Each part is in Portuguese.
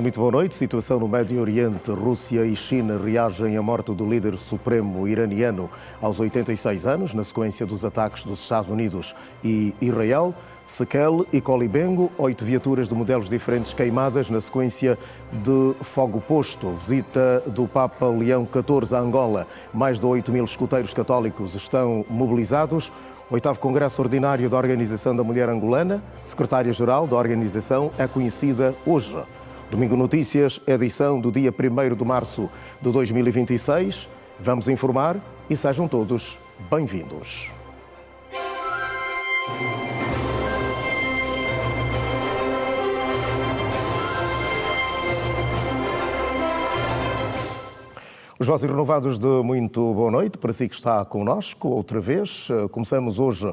Muito boa noite. Situação no Médio Oriente. Rússia e China reagem à morte do líder supremo iraniano aos 86 anos, na sequência dos ataques dos Estados Unidos e Israel. Sequel e Colibengo, 8 viaturas de modelos diferentes queimadas na sequência de fogo posto. Visita do Papa Leão XIV a Angola. Mais de 8.000 escuteiros católicos estão mobilizados. 8º Congresso Ordinário da Organização da Mulher Angolana, secretária-geral da organização, é conhecida hoje. Domingo Notícias, edição do dia 1º de março de 2026. Vamos informar e sejam todos bem-vindos. Os vossos renovados de muito boa noite, para si que está connosco outra vez. Começamos hoje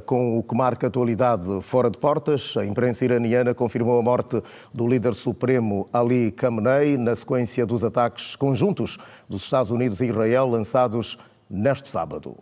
com o que marca a atualidade fora de portas. A imprensa iraniana confirmou a morte do líder supremo Ali Khamenei na sequência dos ataques conjuntos dos Estados Unidos e Israel lançados neste sábado.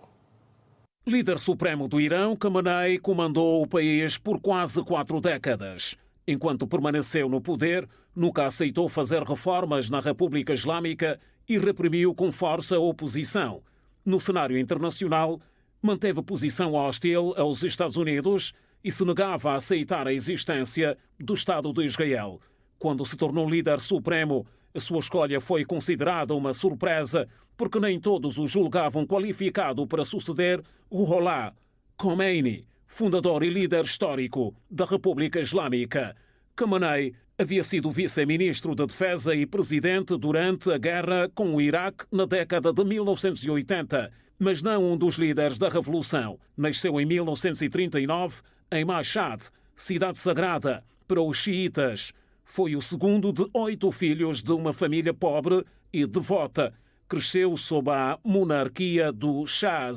Líder supremo do Irão, Khamenei comandou o país por quase 4 décadas. Enquanto permaneceu no poder, nunca aceitou fazer reformas na República Islâmica e reprimiu com força a oposição. No cenário internacional, manteve posição hostil aos Estados Unidos e se negava a aceitar a existência do Estado de Israel. Quando se tornou líder supremo, a sua escolha foi considerada uma surpresa, porque nem todos o julgavam qualificado para suceder o Ruhollah Khomeini, fundador e líder histórico da República Islâmica. Khamenei havia sido vice-ministro da Defesa e presidente durante a guerra com o Iraque na década de 1980, mas não um dos líderes da Revolução. Nasceu em 1939 em Mashhad, cidade sagrada para os xiitas. Foi o segundo de 8 filhos de uma família pobre e devota. Cresceu sob a monarquia do Shah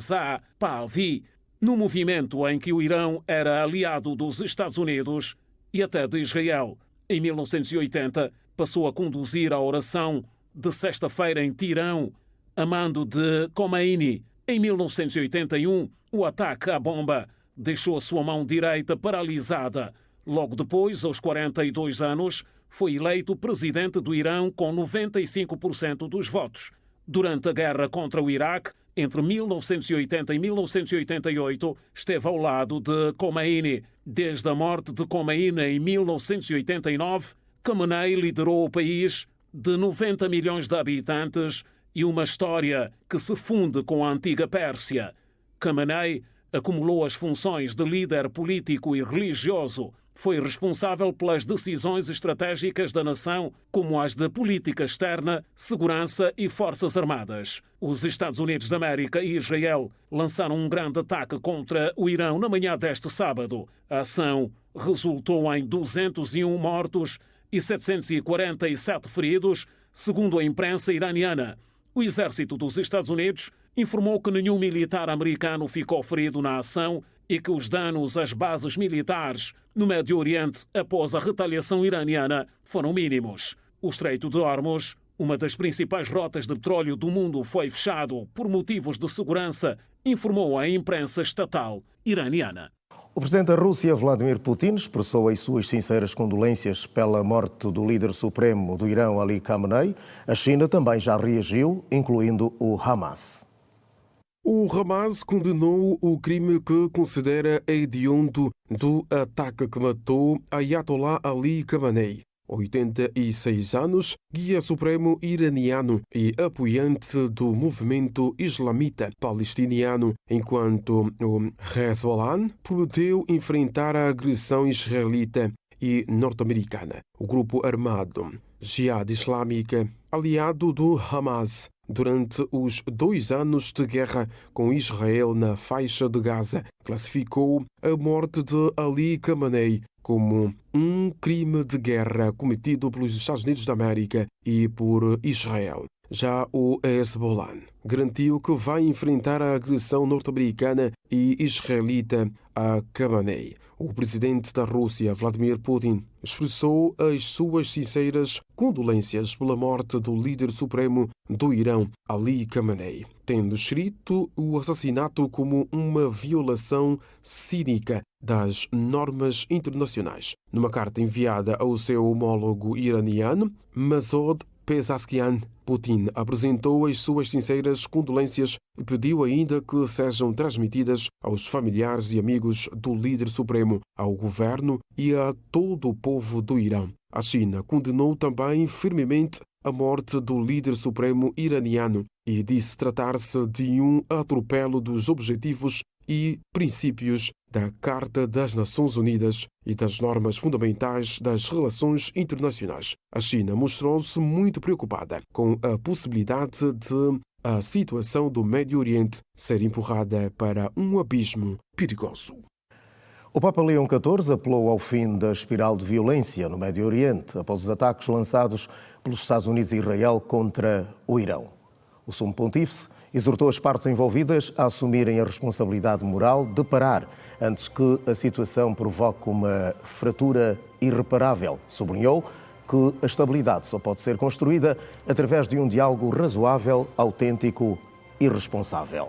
Pahlavi, no movimento em que o Irão era aliado dos Estados Unidos e até de Israel. Em 1980, passou a conduzir a oração de sexta-feira em Tirão, a mando de Khomeini. Em 1981, o ataque à bomba deixou a sua mão direita paralisada. Logo depois, aos 42 anos, foi eleito presidente do Irão com 95% dos votos. Durante a guerra contra o Iraque, entre 1980 e 1988, esteve ao lado de Khomeini. Desde a morte de Khomeini em 1989, Khamenei liderou o país de 90 milhões de habitantes e uma história que se funde com a antiga Pérsia. Khamenei acumulou as funções de líder político e religioso. Foi responsável pelas decisões estratégicas da nação, como as de política externa, segurança e forças armadas. Os Estados Unidos da América e Israel lançaram um grande ataque contra o Irão na manhã deste sábado. A ação resultou em 201 mortos e 747 feridos, segundo a imprensa iraniana. O exército dos Estados Unidos informou que nenhum militar americano ficou ferido na ação e que os danos às bases militares no Médio Oriente após a retaliação iraniana foram mínimos. O Estreito de Hormuz, uma das principais rotas de petróleo do mundo, foi fechado por motivos de segurança, informou a imprensa estatal iraniana. O presidente da Rússia, Vladimir Putin, expressou as suas sinceras condolências pela morte do líder supremo do Irão, Ali Khamenei. A China também já reagiu, incluindo o Hamas. O Hamas condenou o crime que considera hediondo do ataque que matou Ayatollah Ali Khamenei, 86 anos, guia supremo iraniano e apoiante do movimento islamita palestiniano, enquanto o Hezbollah prometeu enfrentar a agressão israelita e norte-americana. O grupo armado Jihad Islâmica, aliado do Hamas, durante os 2 anos de guerra com Israel na faixa de Gaza, classificou a morte de Ali Khamenei como um crime de guerra cometido pelos Estados Unidos da América e por Israel. Já o Hezbollah garantiu que vai enfrentar a agressão norte-americana e israelita a Khamenei. O presidente da Rússia, Vladimir Putin, expressou as suas sinceras condolências pela morte do líder supremo do Irão, Ali Khamenei, tendo escrito o assassinato como uma violação cínica das normas internacionais. Numa carta enviada ao seu homólogo iraniano, Masoud Pezeshkian, Putin apresentou as suas sinceras condolências e pediu ainda que sejam transmitidas aos familiares e amigos do líder supremo, ao governo e a todo o povo do Irão. A China condenou também firmemente a morte do líder supremo iraniano e disse tratar-se de um atropelo dos objetivos e princípios da Carta das Nações Unidas e das normas fundamentais das relações internacionais. A China mostrou-se muito preocupada com a possibilidade de a situação do Médio Oriente ser empurrada para um abismo perigoso. O Papa Leão XIV apelou ao fim da espiral de violência no Médio Oriente após os ataques lançados pelos Estados Unidos e Israel contra o Irão. O Sumo Pontífice exortou as partes envolvidas a assumirem a responsabilidade moral de parar antes que a situação provoque uma fratura irreparável. Sublinhou que a estabilidade só pode ser construída através de um diálogo razoável, autêntico e responsável.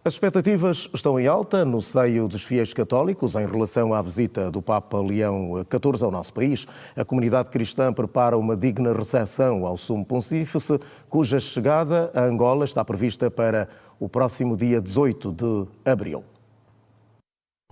As expectativas estão em alta no seio dos fiéis católicos em relação à visita do Papa Leão XIV ao nosso país. A comunidade cristã prepara uma digna recepção ao Sumo Pontífice, cuja chegada a Angola está prevista para o próximo dia 18 de abril.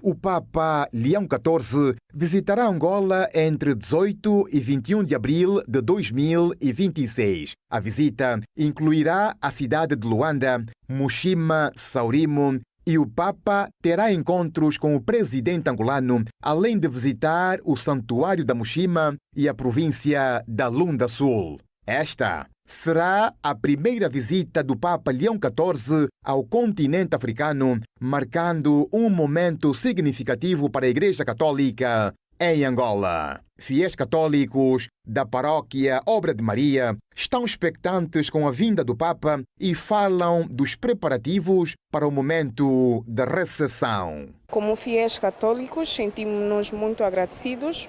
O Papa Leão XIV visitará Angola entre 18 e 21 de abril de 2026. A visita incluirá a cidade de Luanda, Mushima, Saurimo, e o Papa terá encontros com o presidente angolano, além de visitar o Santuário da Mushima e a província da Lunda Sul. Esta será a primeira visita do Papa Leão XIV ao continente africano, marcando um momento significativo para a Igreja Católica em Angola. Fiéis católicos da paróquia Obra de Maria estão expectantes com a vinda do Papa e falam dos preparativos para o momento da recepção. Como fiéis católicos, sentimos-nos muito agradecidos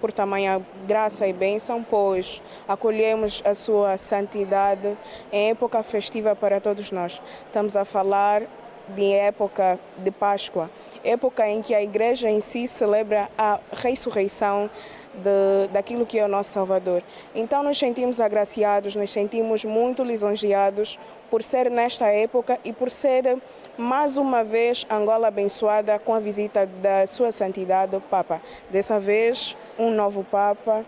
por tamanha graça e bênção, pois acolhemos a sua santidade em época festiva para todos nós. Estamos a falar de época de Páscoa, época em que a Igreja em si celebra a ressurreição daquilo que é o nosso Salvador. Então nos sentimos agraciados, nos sentimos muito lisonjeados por ser nesta época e por ser mais uma vez Angola abençoada com a visita da sua santidade, o Papa. Dessa vez, um novo Papa.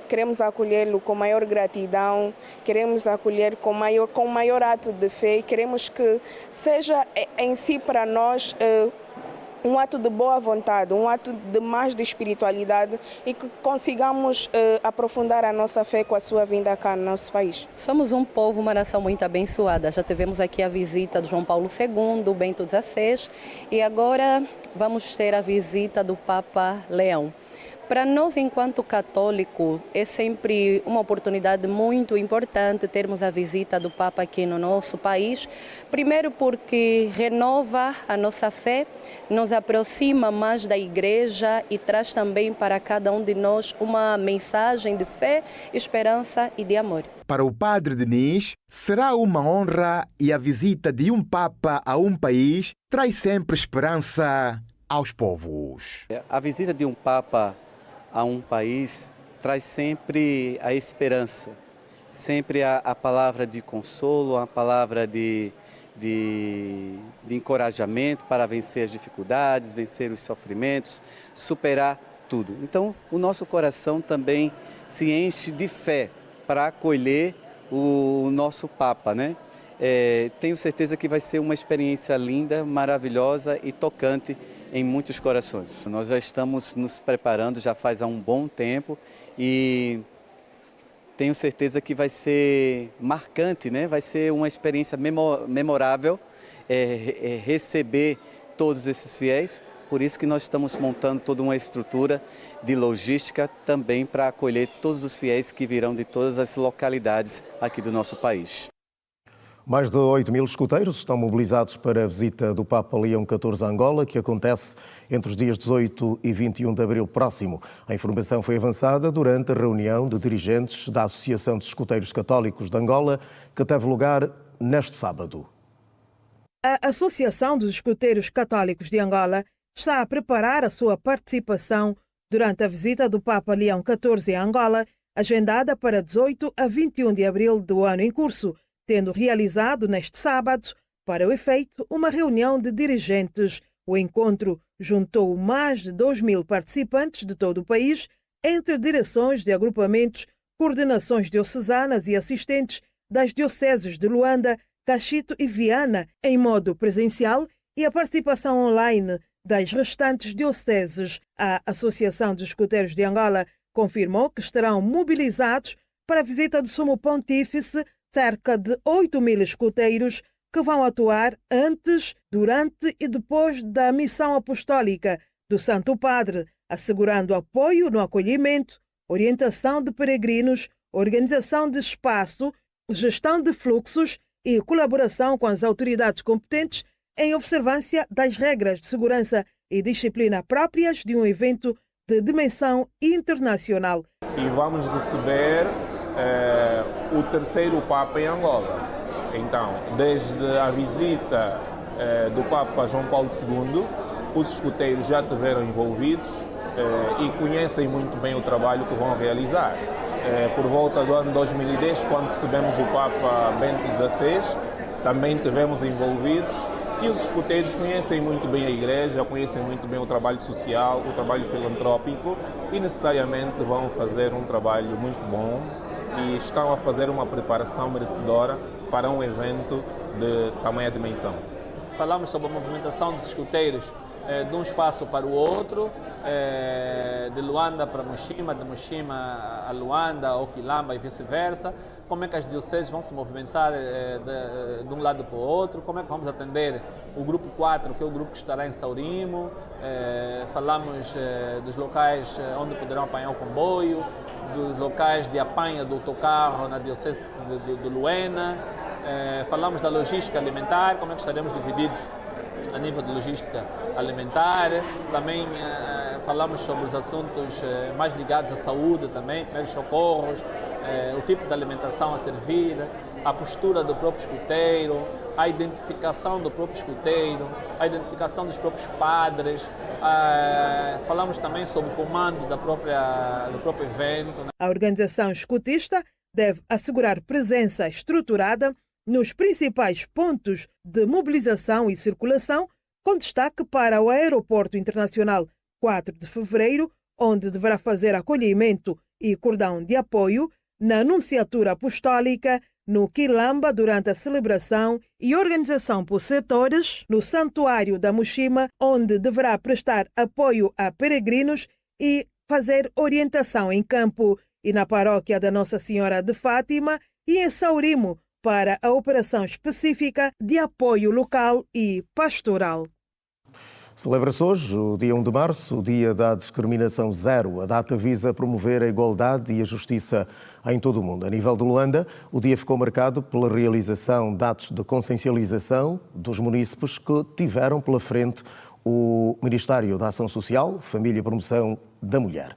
Queremos acolhê-lo com maior gratidão, queremos acolher com maior ato de fé, queremos que seja em si para nós um ato de boa vontade, um ato de mais de espiritualidade e que consigamos aprofundar a nossa fé com a sua vinda cá no nosso país. Somos um povo, uma nação muito abençoada. Já tivemos aqui a visita de João Paulo II, Bento XVI e agora vamos ter a visita do Papa Leão. Para nós, enquanto católicos, é sempre uma oportunidade muito importante termos a visita do Papa aqui no nosso país. Primeiro porque renova a nossa fé, nos aproxima mais da Igreja e traz também para cada um de nós uma mensagem de fé, esperança e de amor. Para o Padre Denis, será uma honra e a visita de um Papa a um país traz sempre esperança aos povos. A visita de um Papa a um país traz sempre a esperança, sempre a palavra de consolo, a palavra de encorajamento para vencer as dificuldades, vencer os sofrimentos, superar tudo. Então, o nosso coração também se enche de fé para acolher o nosso Papa, né? Tenho certeza que vai ser uma experiência linda, maravilhosa e tocante em muitos corações. Nós já estamos nos preparando já faz um bom tempo e tenho certeza que vai ser marcante, né? Vai ser uma experiência memorável receber todos esses fiéis, Por isso que nós estamos montando toda uma estrutura de logística também para acolher todos os fiéis que virão de todas as localidades aqui do nosso país. Mais de 8.000 escuteiros estão mobilizados para a visita do Papa Leão XIV a Angola, que acontece entre os dias 18 e 21 de abril próximo. A informação foi avançada durante a reunião de dirigentes da Associação de Escuteiros Católicos de Angola, que teve lugar neste sábado. A Associação dos Escuteiros Católicos de Angola está a preparar a sua participação durante a visita do Papa Leão XIV a Angola, agendada para 18 a 21 de abril do ano em curso, tendo realizado neste sábado, para o efeito, uma reunião de dirigentes. O encontro juntou mais de 2.000 participantes de todo o país, entre direções de agrupamentos, coordenações diocesanas e assistentes das dioceses de Luanda, Cachito e Viana, em modo presencial, e a participação online das restantes dioceses. A Associação dos Escuteiros de Angola confirmou que estarão mobilizados para a visita do Sumo Pontífice cerca de 8.000 escuteiros que vão atuar antes, durante e depois da missão apostólica do Santo Padre, assegurando apoio no acolhimento, orientação de peregrinos, organização de espaço, gestão de fluxos e colaboração com as autoridades competentes em observância das regras de segurança e disciplina próprias de um evento de dimensão internacional. E vamos receber o terceiro Papa em Angola. Então, desde a visita do Papa João Paulo II, os escuteiros já estiveram envolvidos e conhecem muito bem o trabalho que vão realizar. Por volta do ano 2010, quando recebemos o Papa Bento XVI, também estivemos envolvidos e os escuteiros conhecem muito bem a Igreja, conhecem muito bem o trabalho social, o trabalho filantrópico e necessariamente vão fazer um trabalho muito bom e estão a fazer uma preparação merecedora para um evento de tamanha dimensão. Falamos sobre a movimentação dos escuteiros de um espaço para o outro, de Luanda para Mushima, de Mushima a Luanda ou Quilamba e vice-versa. Como é que as dioceses vão se movimentar de um lado para o outro, como é que vamos atender o grupo 4, que é o grupo que estará em Saurimo. Falamos dos locais onde poderão apanhar o comboio, dos locais de apanha do autocarro na diocese de Luena. Falamos da logística alimentar, como é que estaremos divididos a nível de logística alimentar. Também falamos sobre os assuntos mais ligados à saúde também, primeiros socorros, o tipo de alimentação a servir, a postura do próprio escuteiro, a identificação do próprio escuteiro, a identificação dos próprios padres. Falamos também sobre o comando do próprio evento. A organização escutista deve assegurar presença estruturada nos principais pontos de mobilização e circulação, com destaque para o Aeroporto Internacional 4 de Fevereiro, onde deverá fazer acolhimento e cordão de apoio, na Anunciatura Apostólica, no Quilamba durante a celebração e organização por setores, no Santuário da Mushima, onde deverá prestar apoio a peregrinos e fazer orientação em campo, e na Paróquia da Nossa Senhora de Fátima e em Saurimo, para a operação específica de apoio local e pastoral. Celebra-se hoje, o dia 1 de março, o Dia da Discriminação Zero. A data visa promover a igualdade e a justiça em todo o mundo. A nível de Luanda, o dia ficou marcado pela realização de atos de consciencialização dos munícipes que tiveram pela frente o Ministério da Ação Social, Família e Promoção da Mulher.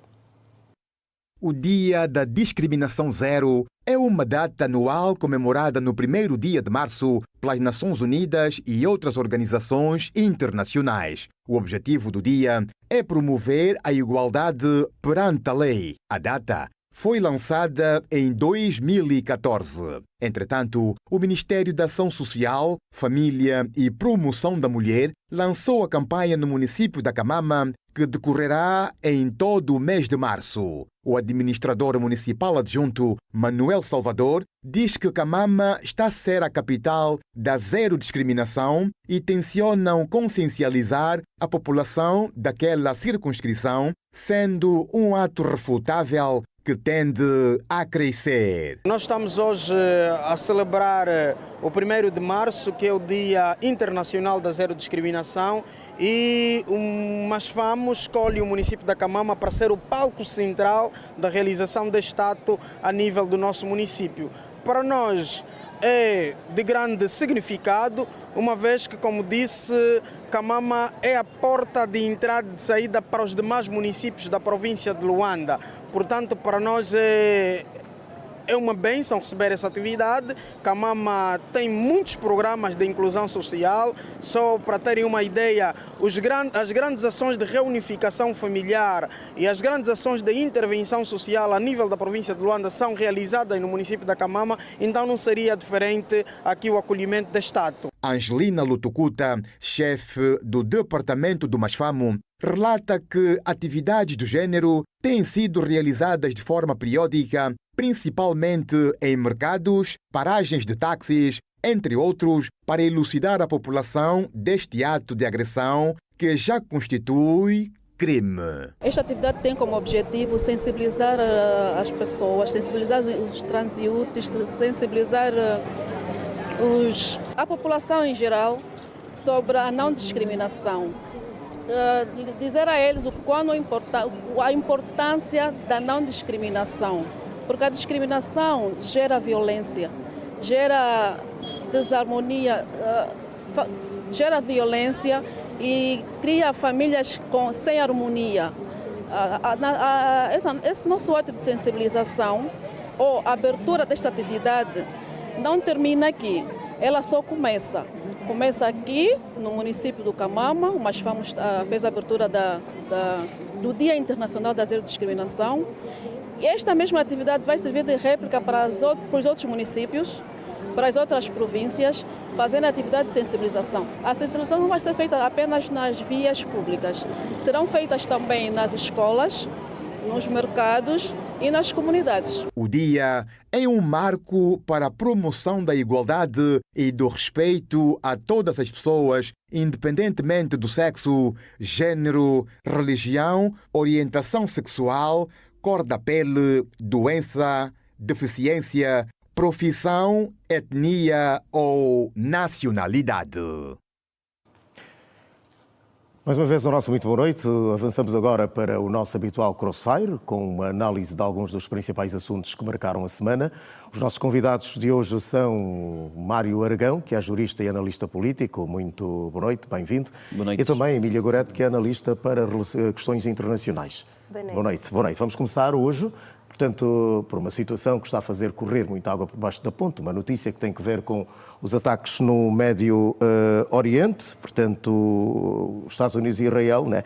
O Dia da Discriminação Zero é uma data anual comemorada no primeiro dia de março pelas Nações Unidas e outras organizações internacionais. O objetivo do dia é promover a igualdade perante a lei. A data foi lançada em 2014. Entretanto, o Ministério da Ação Social, Família e Promoção da Mulher lançou a campanha no município da Camama, que decorrerá em todo o mês de março. O administrador municipal adjunto, Manuel Salvador, diz que Camama está a ser a capital da zero discriminação e tencionam consciencializar a população daquela circunscrição, sendo um ato refutável que que tende a crescer. Nós estamos hoje a celebrar o 1º de março, que é o Dia Internacional da Zero Discriminação, e o Masfamo escolhe o município da Camama para ser o palco central da realização deste ato a nível do nosso município. Para nós é de grande significado, uma vez que, como disse, Camama é a porta de entrada e de saída para os demais municípios da província de Luanda. Portanto, para nós é uma bênção receber essa atividade. Camama tem muitos programas de inclusão social. Só para terem uma ideia, as grandes ações de reunificação familiar e as grandes ações de intervenção social a nível da província de Luanda são realizadas no município da Camama, então não seria diferente aqui o acolhimento deste ato. Angelina Lutucuta, chefe do departamento do Masfamo, relata que atividades do género têm sido realizadas de forma periódica, principalmente em mercados, paragens de táxis, entre outros, para elucidar a população deste ato de agressão que já constitui crime. Esta atividade tem como objetivo sensibilizar as pessoas, sensibilizar os transeuntes, sensibilizar a população em geral sobre a não discriminação. Dizer a eles a importância da não discriminação, porque a discriminação gera violência, gera desarmonia, gera violência e cria famílias sem harmonia. Esse nosso ato de sensibilização ou abertura desta atividade não termina aqui, ela só começa. Começa aqui no município do Camama, o Masfamo fez a abertura do Dia Internacional da Zero Discriminação. E esta mesma atividade vai servir de réplica para os outros municípios, para as outras províncias, fazendo atividade de sensibilização. A sensibilização não vai ser feita apenas nas vias públicas, serão feitas também nas escolas, nos mercados e nas comunidades. O dia é um marco para a promoção da igualdade e do respeito a todas as pessoas, independentemente do sexo, género, religião, orientação sexual, cor da pele, doença, deficiência, profissão, etnia ou nacionalidade. Mais uma vez, o nosso muito boa noite. Avançamos agora para o nosso habitual Crossfire, com uma análise de alguns dos principais assuntos que marcaram a semana. Os nossos convidados de hoje são Mário Aragão, que é jurista e analista político. Muito boa noite, bem-vindo. Boa noite. E também Emília Gorete, que é analista para questões internacionais. Boa noite. Boa noite. Vamos começar hoje, portanto, por uma situação que está a fazer correr muita água por baixo da ponte, uma notícia que tem que ver com os ataques no Médio Oriente, portanto, os Estados Unidos e Israel, né,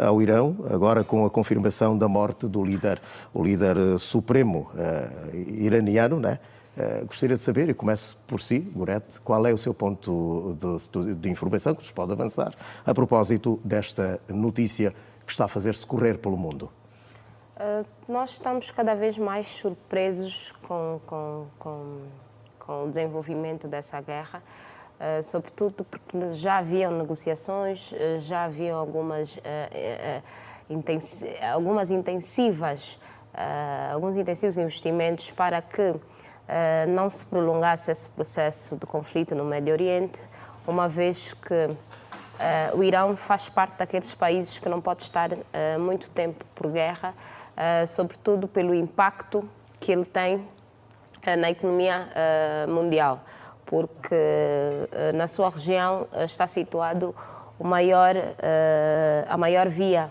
ao Irão, agora com a confirmação da morte do líder supremo iraniano, né? Gostaria de saber, e começo por si, Gorete, qual é o seu ponto de informação que nos pode avançar a propósito desta notícia que está a fazer-se correr pelo mundo? Nós estamos cada vez mais surpresos com o desenvolvimento dessa guerra, sobretudo porque já haviam negociações, já haviam alguns intensivos investimentos para que não se prolongasse esse processo de conflito no Médio Oriente, uma vez que o Irão faz parte daqueles países que não pode estar muito tempo por guerra, sobretudo pelo impacto que ele tem na economia mundial, porque na sua região está situado a maior via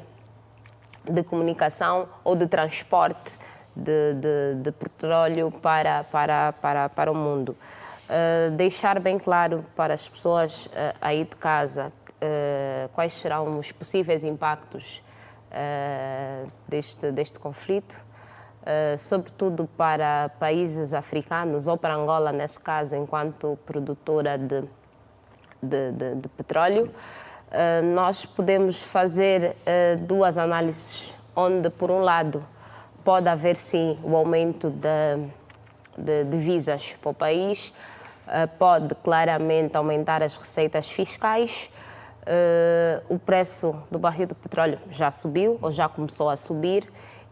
de comunicação ou de transporte de petróleo para o mundo. Deixar bem claro para as pessoas aí de casa quais serão os possíveis impactos deste conflito, sobretudo para países africanos ou para Angola, nesse caso, enquanto produtora de petróleo. Nós podemos fazer duas análises, onde, por um lado, pode haver, sim, o aumento de divisas para o país, pode claramente aumentar as receitas fiscais. O preço do barril de petróleo já subiu ou já começou a subir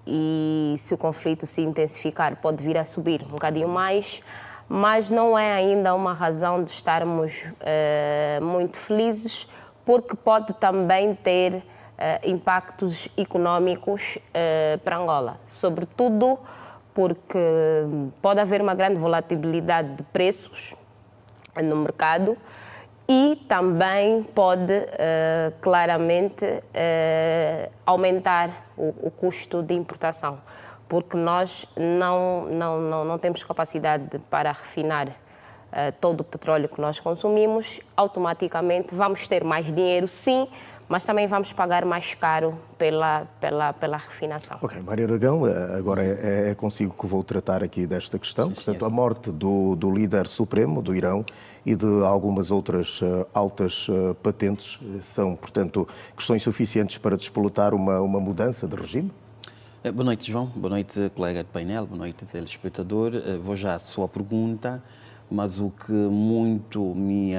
e se o conflito se intensificar pode vir a subir um bocadinho mais, mas não é ainda uma razão de estarmos muito felizes, porque pode também ter impactos económicos para Angola, sobretudo porque pode haver uma grande volatilidade de preços no mercado e também pode claramente aumentar o custo de importação, porque nós não temos capacidade para refinar todo o petróleo que nós consumimos. Automaticamente vamos ter mais dinheiro, sim, mas também vamos pagar mais caro pela refinação. Ok, Mário Aragão, agora é consigo que vou tratar aqui desta questão. Portanto, a morte do líder supremo do Irão e de algumas outras altas patentes são, portanto, questões suficientes para despoletar uma mudança de regime? Boa noite, João. Boa noite, colega de painel. Boa noite, telespectador. Vou já à sua pergunta, mas o que muito me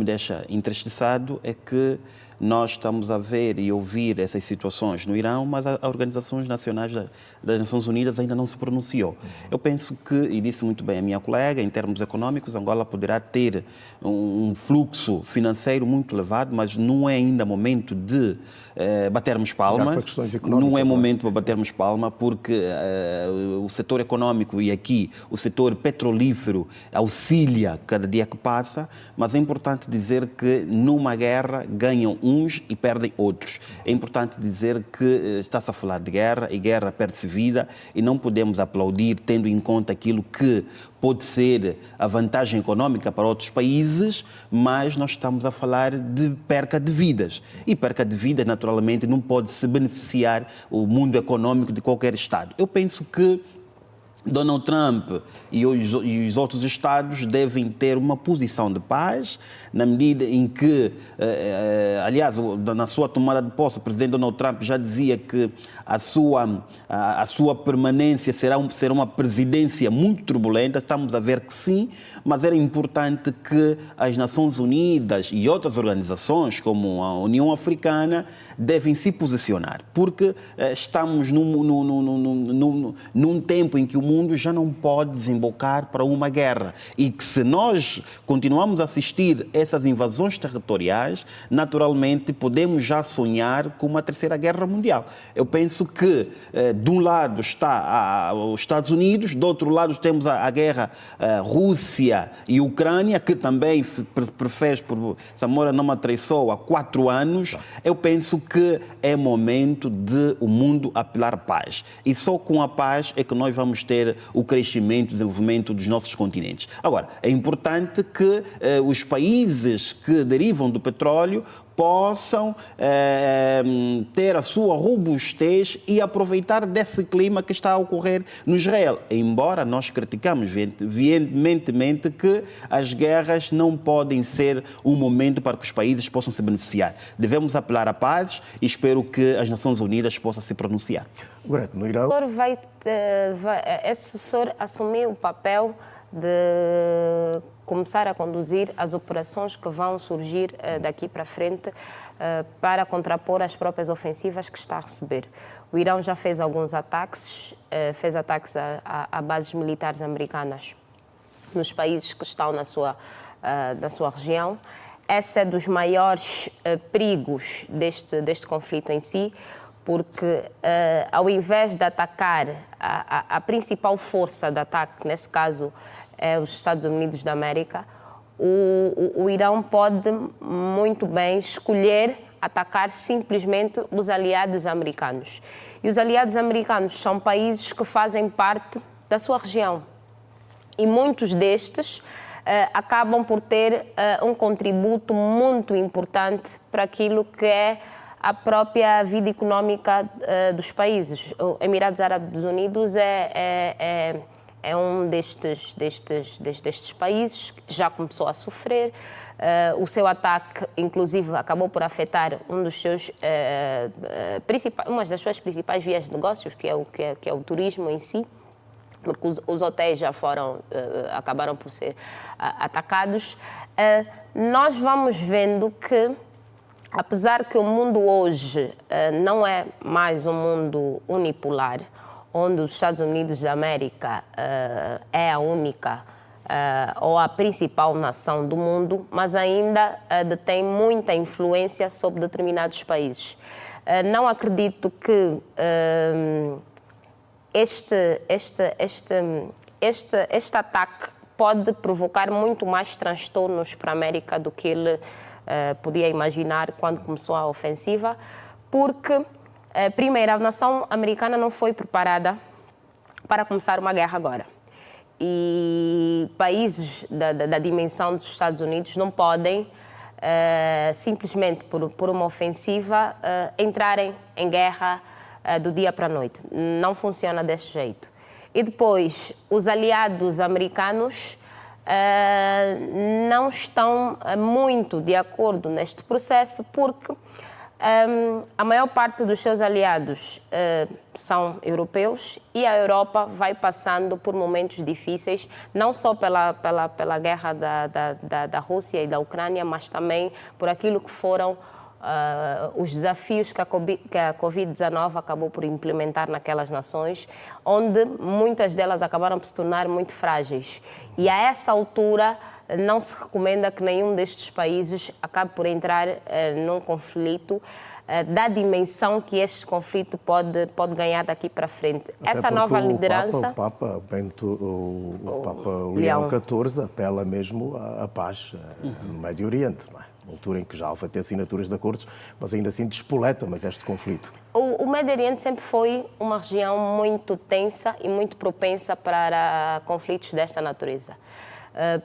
deixa entristecido é que nós estamos a ver e ouvir essas situações no Irão, mas as organizações nacionais das Nações Unidas ainda não se pronunciou. Eu penso que, e disse muito bem a minha colega, em termos econômicos, Angola poderá ter um fluxo financeiro muito elevado, mas não é ainda momento de batermos palma. Não é momento para batermos palma, porque o setor econômico e aqui o setor petrolífero auxilia cada dia que passa, mas é importante dizer que numa guerra ganham uns e perdem outros. É importante dizer que está-se a falar de guerra e guerra perde-se vida e não podemos aplaudir tendo em conta aquilo que pode ser a vantagem econômica para outros países, mas nós estamos a falar de perca de vidas. E perca de vidas, naturalmente, não pode se beneficiar o mundo econômico de qualquer Estado. Eu penso que Donald Trump e os outros Estados devem ter uma posição de paz, na medida em que, aliás, na sua tomada de posse, o presidente Donald Trump já dizia que a sua permanência será uma presidência muito turbulenta. Estamos a ver que sim, mas era importante que as Nações Unidas e outras organizações, como a União Africana, devem se posicionar, porque estamos num tempo em que o mundo já não pode desembocar para uma guerra e que, se nós continuarmos a assistir a essas invasões territoriais, naturalmente podemos já sonhar com uma terceira guerra mundial. Eu penso que de um lado está os Estados Unidos, do outro lado temos a guerra Rússia e Ucrânia, que também prefez por Samora não me atraiçou há 4 anos. Eu penso que é momento de o mundo apelar paz. E só com a paz é que nós vamos ter o crescimento e desenvolvimento dos nossos continentes. Agora, é importante que os países que derivam do petróleo possam ter a sua robustez e aproveitar desse clima que está a ocorrer no Israel. Embora nós criticamos veementemente que as guerras não podem ser um momento para que os países possam se beneficiar. Devemos apelar à paz e espero que as Nações Unidas possam se pronunciar. No Irão... Esse sucessor assumiu o papel de começar a conduzir as operações que vão surgir daqui para frente para contrapor as próprias ofensivas que está a receber. O Irão já fez alguns ataques, fez ataques a bases militares americanas nos países que estão na sua região. Esse é dos maiores perigos deste conflito em si, porque ao invés de atacar a principal força de ataque, nesse caso é os Estados Unidos da América, o Irão pode muito bem escolher atacar simplesmente os aliados americanos. E os aliados americanos são países que fazem parte da sua região. E muitos destes acabam por ter um contributo muito importante para aquilo que é a própria vida económica dos países. Os Emirados Árabes Unidos é um destes países que já começou a sofrer. O seu ataque, inclusive, acabou por afetar uma das suas principais vias de negócios, que é o turismo em si, porque os hotéis já acabaram por ser atacados. Nós vamos vendo que apesar que o mundo hoje não é mais um mundo unipolar, onde os Estados Unidos da América é a única ou a principal nação do mundo, mas ainda detém muita influência sobre determinados países. Não acredito que este ataque pode provocar muito mais transtornos para a América do que ele podia imaginar quando começou a ofensiva, porque, primeiro, a nação americana não foi preparada para começar uma guerra agora. E países da dimensão dos Estados Unidos não podem, simplesmente por uma ofensiva, entrarem em guerra do dia para a noite. Não funciona desse jeito. E depois, os aliados americanos não estão muito de acordo neste processo, porque a maior parte dos seus aliados são europeus e a Europa vai passando por momentos difíceis, não só pela guerra da Rússia e da Ucrânia, mas também por aquilo que foram os desafios que a Covid-19 acabou por implementar naquelas nações, onde muitas delas acabaram por se tornar muito frágeis. E a essa altura não se recomenda que nenhum destes países acabe por entrar num conflito da dimensão que este conflito pode ganhar daqui para frente. Até essa nova liderança... O Papa Leão XIV apela mesmo à paz no Médio Oriente, não é? Na altura em que já houve até assinaturas de acordos, mas ainda assim despoleta mais este conflito. O Médio Oriente sempre foi uma região muito tensa e muito propensa para conflitos desta natureza.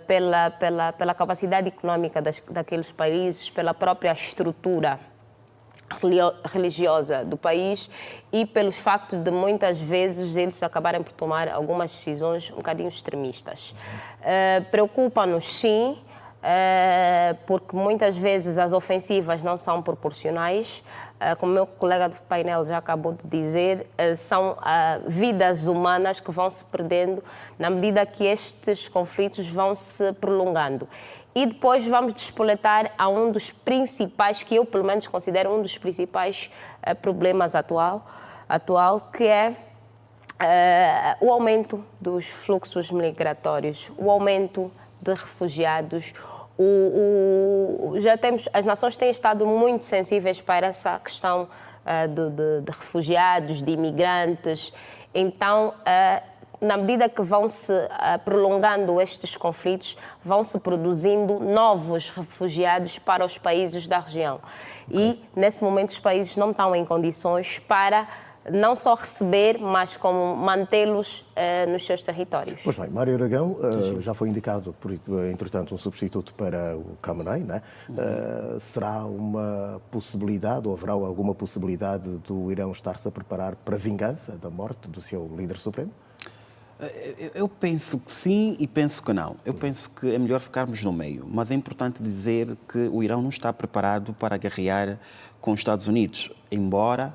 Pela capacidade econômica daqueles países, pela própria estrutura religiosa do país e pelos factos de muitas vezes eles acabarem por tomar algumas decisões um bocadinho extremistas. Preocupa-nos, sim, porque muitas vezes as ofensivas não são proporcionais. Como o meu colega do painel já acabou de dizer, são vidas humanas que vão se perdendo na medida que estes conflitos vão se prolongando. E depois vamos despoletar a um dos principais, que eu pelo menos considero um dos principais problemas atual, que é o aumento dos fluxos migratórios, o aumento de refugiados. As nações têm estado muito sensíveis para essa questão de refugiados, de imigrantes. Então, na medida que vão se prolongando estes conflitos, vão se produzindo novos refugiados para os países da região. E, nesse momento, os países não estão em condições para não só receber, mas como mantê-los nos seus territórios. Pois bem, Mário Aragão, já foi indicado, entretanto, um substituto para o Khamenei, não é? Será uma possibilidade, ou haverá alguma possibilidade do Irão estar-se a preparar para a vingança da morte do seu líder supremo? Eu penso que sim e penso que não. Eu penso que é melhor ficarmos no meio, mas é importante dizer que o Irão não está preparado para guerrear com os Estados Unidos, embora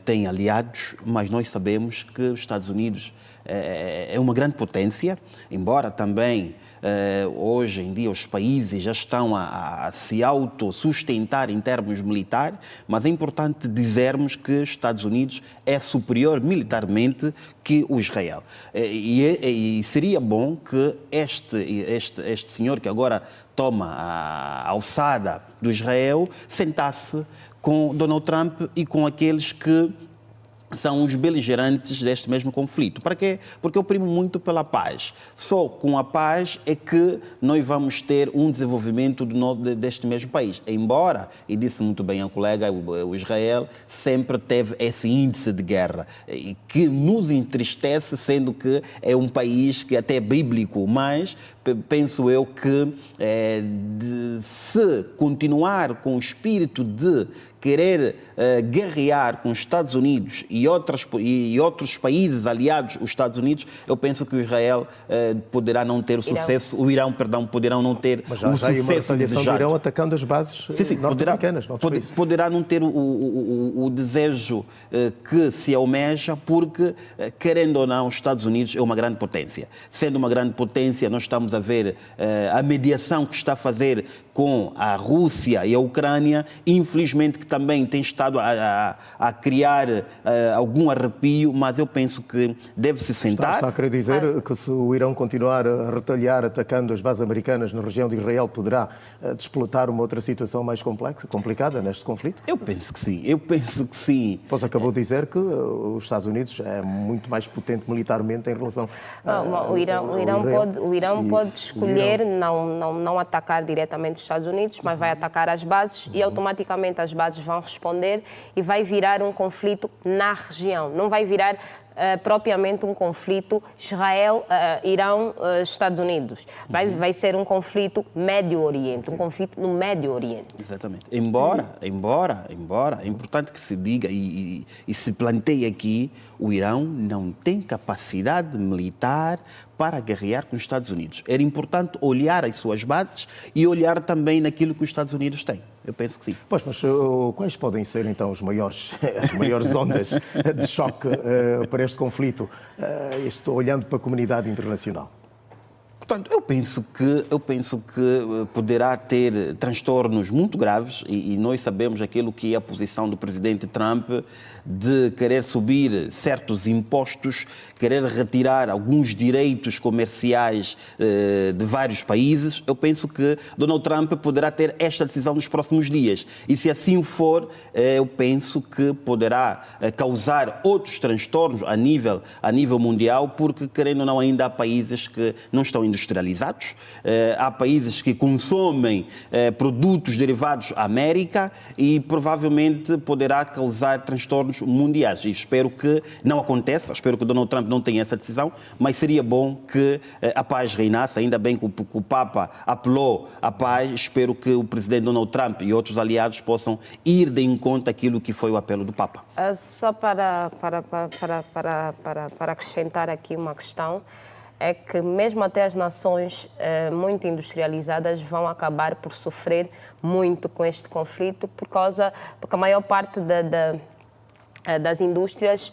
tem aliados, mas nós sabemos que os Estados Unidos é uma grande potência, embora também hoje em dia os países já estão a se autossustentar em termos militares, mas é importante dizermos que os Estados Unidos é superior militarmente que o Israel. E seria bom que este senhor que agora toma a alçada do Israel sentasse com Donald Trump e com aqueles que são os beligerantes deste mesmo conflito. Para quê? Porque eu primo muito pela paz. Só com a paz é que nós vamos ter um desenvolvimento deste mesmo país. Embora, e disse muito bem a colega, o Israel sempre teve esse índice de guerra, e que nos entristece, sendo que é um país que até é bíblico, mas penso eu que se continuar com o espírito de querer guerrear com os Estados Unidos e outros países aliados aos Estados Unidos, eu penso que o Israel poderá não ter o sucesso, o Irão, perdão, poderá não ter o sucesso desejado. Do Irão atacando as bases norte-americanas. Poderá não ter o desejo que se almeja, porque, querendo ou não, os Estados Unidos é uma grande potência. Sendo uma grande potência, nós estamos a ver a mediação que está a fazer com a Rússia e a Ucrânia, infelizmente que também tem estado a criar algum arrepio, mas eu penso que deve-se sentar. Está a querer dizer que se o Irão continuar a retalhar atacando as bases americanas na região de Israel, poderá despletar uma outra situação mais complicada neste conflito? Eu penso que sim, Pois acabou de dizer que os Estados Unidos é muito mais potente militarmente em relação o Irão pode escolher não atacar diretamente os Estados Unidos, mas vai atacar as bases e automaticamente as bases vão responder e vai virar um conflito na região. Não vai virar propriamente um conflito Israel, Irão, Estados Unidos. Vai ser um conflito Médio Oriente, um conflito no Médio Oriente. Exatamente. Embora, é importante que se diga e se planteie aqui, o Irão não tem capacidade militar para guerrear com os Estados Unidos. Era importante olhar as suas bases e olhar também naquilo que os Estados Unidos têm. Eu penso que sim. Pois, mas quais podem ser então as maiores ondas de choque para este conflito, olhando para a comunidade internacional? Portanto, eu penso que poderá ter transtornos muito graves e nós sabemos aquilo que é a posição do presidente Trump de querer subir certos impostos, querer retirar alguns direitos comerciais de vários países. Eu penso que Donald Trump poderá ter esta decisão nos próximos dias e se assim for, eu penso que poderá causar outros transtornos a nível mundial, porque querendo ou não ainda há países que não estão industrializados, há países que consomem produtos derivados da América e provavelmente poderá causar transtornos mundiais. E espero que não aconteça, espero que Donald Trump não tenha essa decisão, mas seria bom que a paz reinasse, ainda bem que o Papa apelou à paz, espero que o presidente Donald Trump e outros aliados possam ir de encontro àquilo que foi o apelo do Papa. Só para acrescentar aqui uma questão, é que mesmo até as nações muito industrializadas vão acabar por sofrer muito com este conflito, porque a maior parte das indústrias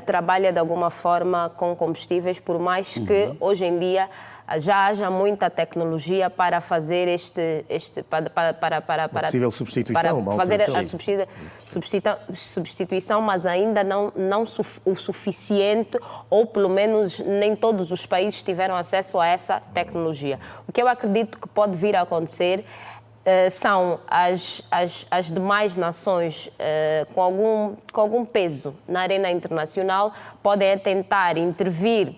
trabalha de alguma forma com combustíveis, por mais que hoje em dia já haja muita tecnologia para fazer para possível substituição, para fazer a substituição, mas ainda não o suficiente, ou pelo menos nem todos os países tiveram acesso a essa tecnologia. O que eu acredito que pode vir a acontecer são as demais nações com algum peso na arena internacional podem tentar intervir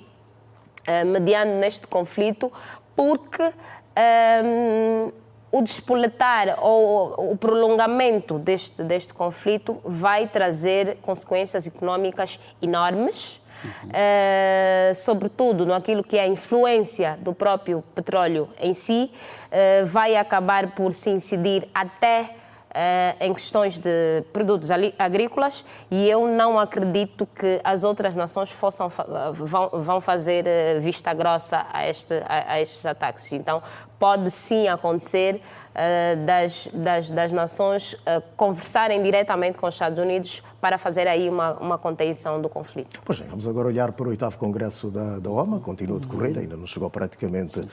mediando neste conflito, porque o despoletar ou o prolongamento deste conflito vai trazer consequências económicas enormes, sobretudo naquilo que é a influência do próprio petróleo em si, vai acabar por se incidir até em questões de produtos agrícolas, e eu não acredito que as outras nações vão fazer vista grossa a estes ataques. Então, pode sim acontecer das nações conversarem diretamente com os Estados Unidos para fazer aí uma contenção do conflito. Pois bem, vamos agora olhar para o 8º Congresso da OMA, continua a decorrer, ainda não chegou praticamente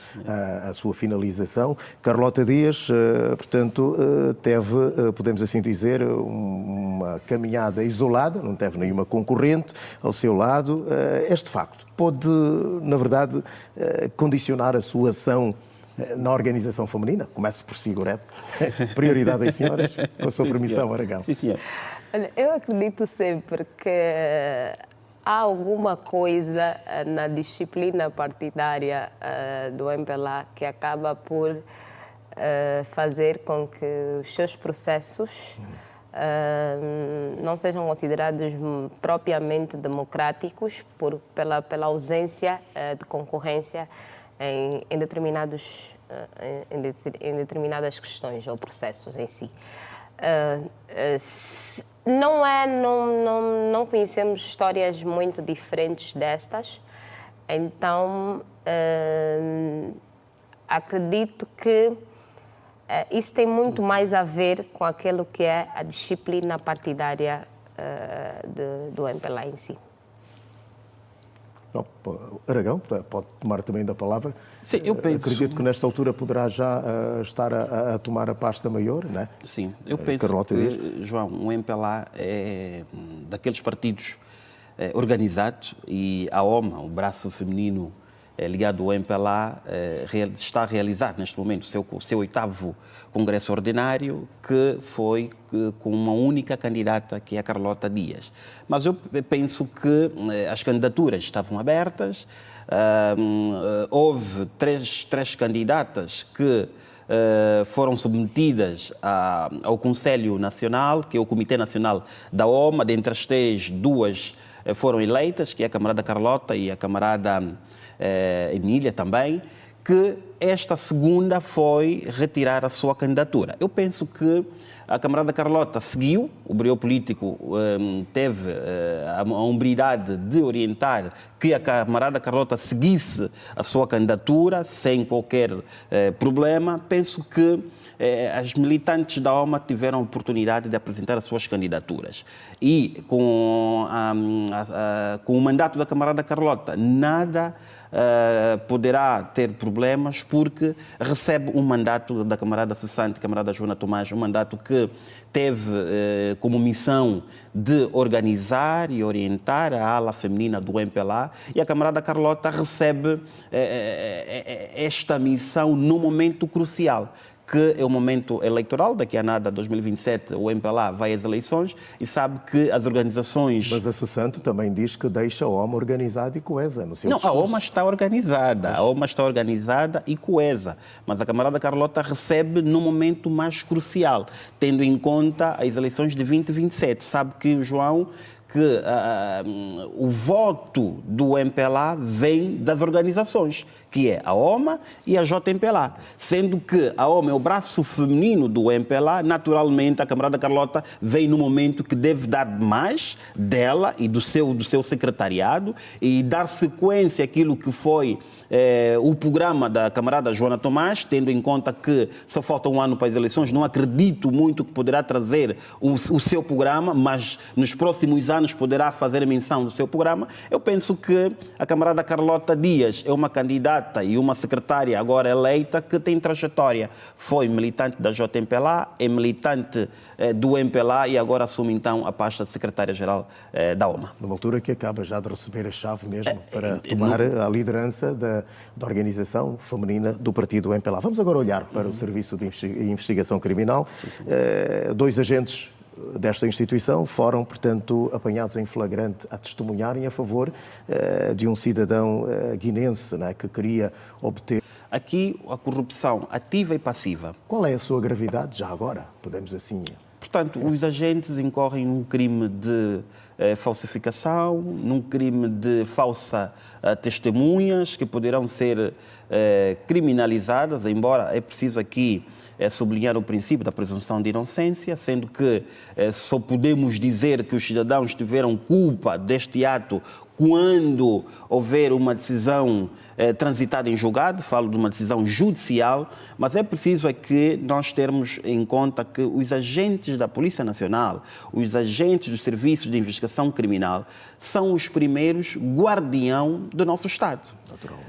à sua finalização. Carlota Dias, portanto, teve, podemos assim dizer, uma caminhada isolada, não teve nenhuma concorrente ao seu lado. Este facto pode, na verdade, condicionar a sua ação na organização feminina? Começo por si, Gorete. Prioridade às senhoras, com a sua permissão, Aragão. Sim, senhor. Olha, eu acredito sempre que há alguma coisa na disciplina partidária do MPLA que acaba por fazer com que os seus processos não sejam considerados propriamente democráticos pela ausência de concorrência em determinadas questões ou processos em si. Não conhecemos histórias muito diferentes destas, então acredito que isso tem muito mais a ver com aquilo que é a disciplina partidária do MPLA em si. Aragão, pode tomar também da palavra. Sim, eu penso... Acredito que nesta altura poderá já estar a tomar a pasta maior, não é? Sim, eu penso que, João, o MPLA é daqueles partidos organizados e a OMA, o braço feminino ligado ao MPLA, está a realizar neste momento o seu 8º Congresso Ordinário, que foi com uma única candidata, que é a Carlota Dias. Mas eu penso que as candidaturas estavam abertas, houve três candidatas que foram submetidas ao Conselho Nacional, que é o Comitê Nacional da OMA. Dentre as três, 2 foram eleitas, que é a camarada Carlota e a camarada Emília também, que esta segunda foi retirar a sua candidatura. Eu penso que a camarada Carlota seguiu, o brio político teve a hombridade de orientar que a camarada Carlota seguisse a sua candidatura sem qualquer problema. Penso que as militantes da OMA tiveram a oportunidade de apresentar as suas candidaturas. E com o mandato da camarada Carlota, nada poderá ter problemas, porque recebe um mandato da camarada cessante, camarada Joana Tomás, um mandato que teve como missão de organizar e orientar a ala feminina do MPLA, e a camarada Carlota recebe esta missão num momento crucial, que é o momento eleitoral. Daqui a nada, 2027, o MPLA vai às eleições e sabe que as organizações... Mas a cessante também diz que deixa a OMA organizada e coesa no seu discurso. A OMA está organizada e coesa, mas a camarada Carlota recebe no momento mais crucial, tendo em conta as eleições de 2027. Sabe que, João, que o voto do MPLA vem das organizações, que é a OMA e a JMPLA. Sendo que a OMA é o braço feminino do MPLA, naturalmente a camarada Carlota vem no momento que deve dar mais dela e do seu secretariado e dar sequência àquilo que foi o programa da camarada Joana Tomás, tendo em conta que só falta um ano para as eleições. Não acredito muito que poderá trazer o seu programa, mas nos próximos anos poderá fazer menção do seu programa. Eu penso que a camarada Carlota Dias é uma candidata e uma secretária agora eleita que tem trajetória. Foi militante da JMPLA, é militante do MPLA e agora assume então a pasta de secretária-geral da OMA. Numa altura que acaba já de receber a chave mesmo para tomar a liderança da organização feminina do partido MPLA. Vamos agora olhar para o Serviço de Investigação Criminal. 2 agentes desta instituição foram, portanto, apanhados em flagrante a testemunharem a favor de um cidadão guinense, né, que queria obter... Aqui a corrupção ativa e passiva. Qual é a sua gravidade já agora? Podemos assim... Portanto, os agentes incorrem num crime de falsificação, num crime de falsa testemunhas, que poderão ser criminalizadas, embora é preciso aqui sublinhar o princípio da presunção de inocência, sendo que só podemos dizer que os cidadãos tiveram culpa deste ato quando houver uma decisão transitada em julgado, falo de uma decisão judicial, mas é preciso que nós termos em conta que os agentes da Polícia Nacional, os agentes do Serviço de Investigação Criminal, são os primeiros guardião do nosso Estado.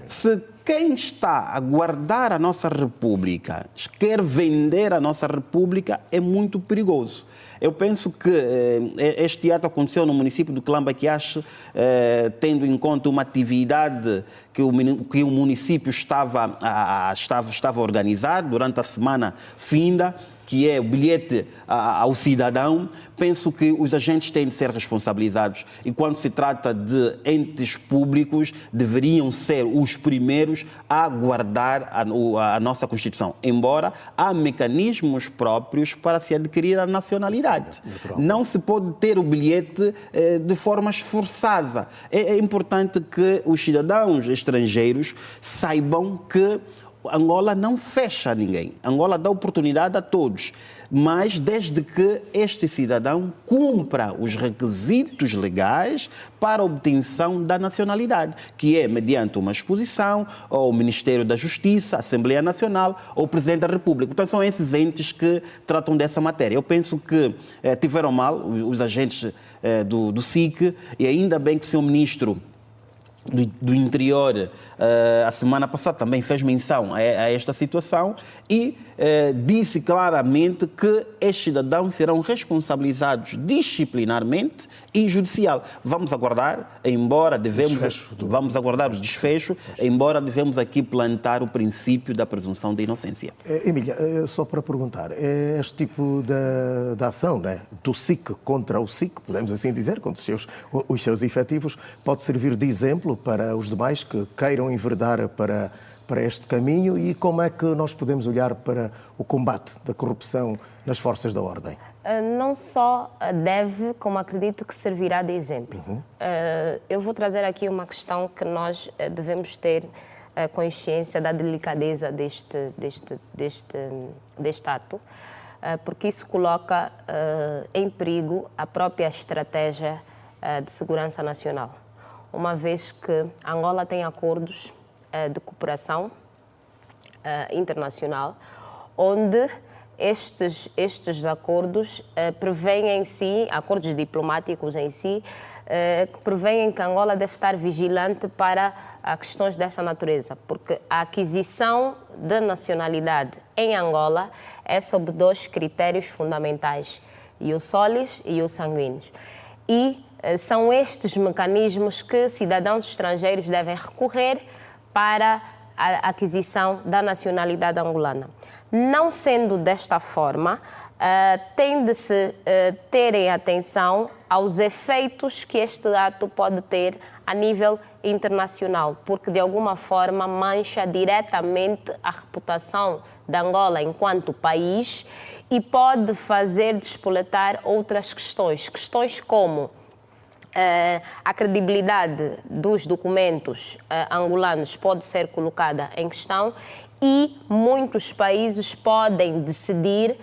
Se quem está a guardar a nossa República quer vender a nossa República, é muito perigoso. Eu penso que este ato aconteceu no município do Clambaquiache, tendo em conta uma atividade que o município estava a organizar durante a semana finda, que é o bilhete ao cidadão. Penso que os agentes têm de ser responsabilizados e, quando se trata de entes públicos, deveriam ser os primeiros a guardar a nossa Constituição, embora há mecanismos próprios para se adquirir a nacionalidade. Não se pode ter o bilhete de forma esforçada. É importante que os cidadãos estrangeiros saibam que Angola não fecha a ninguém. Angola dá oportunidade a todos, mas desde que este cidadão cumpra os requisitos legais para a obtenção da nacionalidade, que é mediante uma exposição, ou o Ministério da Justiça, a Assembleia Nacional, ou o Presidente da República. Então são esses entes que tratam dessa matéria. Eu penso que tiveram mal os agentes do SIC, e ainda bem que o Sr. Ministro do Interior, a semana passada, também fez menção a esta situação e disse claramente que estes cidadãos serão responsabilizados disciplinarmente e judicial. Vamos aguardar, embora vamos aguardar o desfecho, embora devemos aqui plantar o princípio da presunção de inocência. Emília, só para perguntar, este tipo de ação, né, do SIC contra o SIC, podemos assim dizer, contra os seus efetivos, pode servir de exemplo para os demais que queiram enverdar para este caminho, e como é que nós podemos olhar para o combate da corrupção nas forças da ordem? Não só deve, como acredito que servirá de exemplo. Eu vou trazer aqui uma questão que nós devemos ter consciência da delicadeza deste ato, porque isso coloca em perigo a própria estratégia de segurança nacional, uma vez que Angola tem acordos de cooperação internacional, onde estes acordos prevêem em si, acordos diplomáticos em si, que prevêem que Angola deve estar vigilante para questões dessa natureza, porque a aquisição de nacionalidade em Angola é sob 2 critérios fundamentais, ius solis e ius sanguíneos. E são estes mecanismos que cidadãos estrangeiros devem recorrer para a aquisição da nacionalidade angolana. Não sendo desta forma, tem de se terem atenção aos efeitos que este ato pode ter a nível internacional, porque de alguma forma mancha diretamente a reputação de Angola enquanto país e pode fazer despoletar outras questões como a credibilidade dos documentos angolanos pode ser colocada em questão e muitos países podem decidir